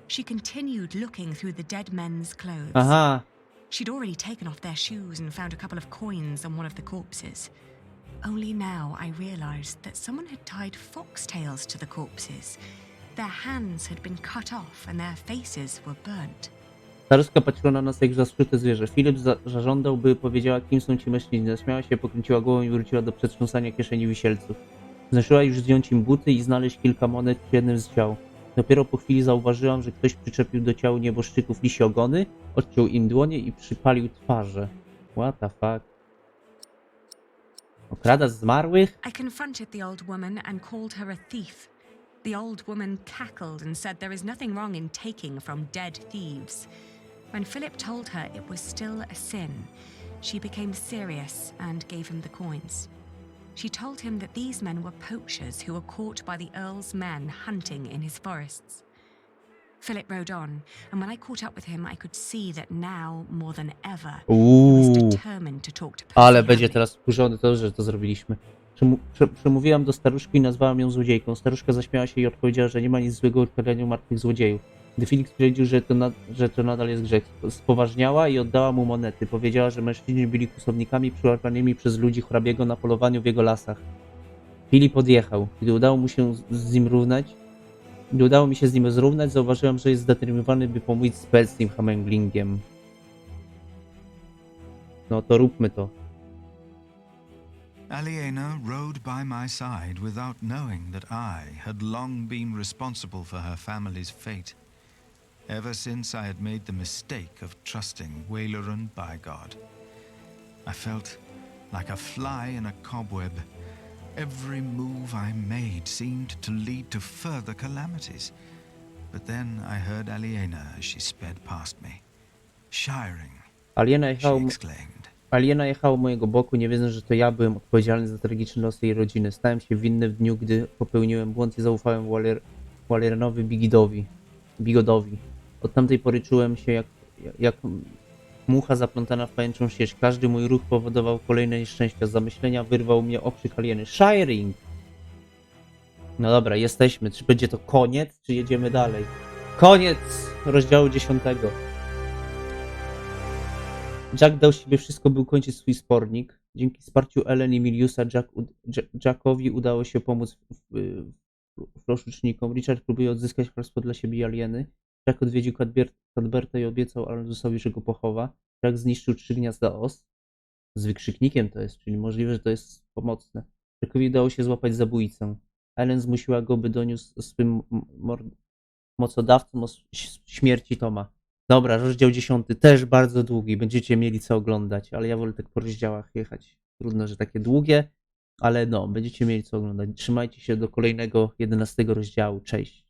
She continued looking through the dead men's clothes. Aha. She'd already taken off their shoes and found a couple of coins on one of the corpses. Only now I realized that someone had tied foxtails to the corpses. Their hands had been cut off and their faces were burnt. Staruszka patrzyła na nas jak zaskute zwierzę. Filip zażądał, by powiedziała, kim są ci mężczyźni. Zaśmiała się, pokręciła głową i wróciła do przetrząsania kieszeni wisielców. Zdążyła już zdjąć im buty i znaleźć kilka monet w jednym z ciał. Dopiero po chwili zauważyłam, że ktoś przyczepił do ciał nieboszczyków lisie ogony, odciął im dłonie i przypalił twarze. What the fuck? Okrada zmarłych? I confronted the old woman and called her a thief. The old woman cackled and said there is nothing wrong in taking from dead thieves. When Philip told her it was still a sin, she became serious and gave him the coins. She told him that these men were poachers who were caught by the Earl's men hunting in his forests. Philip rode on, and when I caught up with him, I could see that now, more than ever, he was determined to talk to Percy. Ale będzie teraz wkurzony to, że to zrobiliśmy. Przemówiłam do staruszki i nazwałam ją złodziejką. Staruszka zaśmiała się i odpowiedziała, że nie ma nic złego w odprawianiu martwych złodziejów. Gdy Filip stwierdził, że to nadal jest grzech, spoważniała i oddała mu monety. Powiedziała, że mężczyźni byli kłusownikami przyłapanymi przez ludzi hrabiego na polowaniu w jego lasach. Filip odjechał. Gdy udało mi się z nim zrównać, zauważyłam, że jest zdeterminowany, by pomóc z Persym Hammlingiem. No to róbmy to. Aliena rode by my side without knowing that I had long been responsible for her family's fate. Ever since I had made the mistake of trusting Waylaran by God. I felt like a fly in a cobweb. Every move I made seemed to lead to further calamities. But then I heard Aliena as she sped past me. Shiring, she exclaimed. Aliena jechała u mojego boku, nie wiedząc, że to ja byłem odpowiedzialny za tragiczny los jej rodziny. Stałem się winny w dniu, gdy popełniłem błąd i zaufałem Waleranowi Bigodowi. Od tamtej pory czułem się jak mucha zaplątana w pajęczą sieć. Każdy mój ruch powodował kolejne nieszczęścia. Z zamyślenia wyrwał mnie okrzyk Alieny. Shiring! No dobra, jesteśmy. Czy będzie to koniec, czy jedziemy dalej? Koniec rozdziału 10. Jack dał siebie wszystko, by ukończyć swój spornik. Dzięki wsparciu Ellen i Miliusa Jackowi udało się pomóc flaszucznikom. Richard próbuje odzyskać hrabstwo dla siebie i Alieny. Jack odwiedził Cadberta i obiecał Alonsowi, że go pochowa. Jack zniszczył 3 gniazda os. Z wykrzyknikiem to jest, czyli możliwe, że to jest pomocne. Jackowi udało się złapać zabójcę. Ellen zmusiła go, by doniósł swym mocodawcom o śmierci Toma. Dobra, rozdział 10 też bardzo długi, będziecie mieli co oglądać, ale ja wolę tak po rozdziałach jechać. Trudno, że takie długie, ale no, będziecie mieli co oglądać. Trzymajcie się do kolejnego 11 rozdziału. Cześć.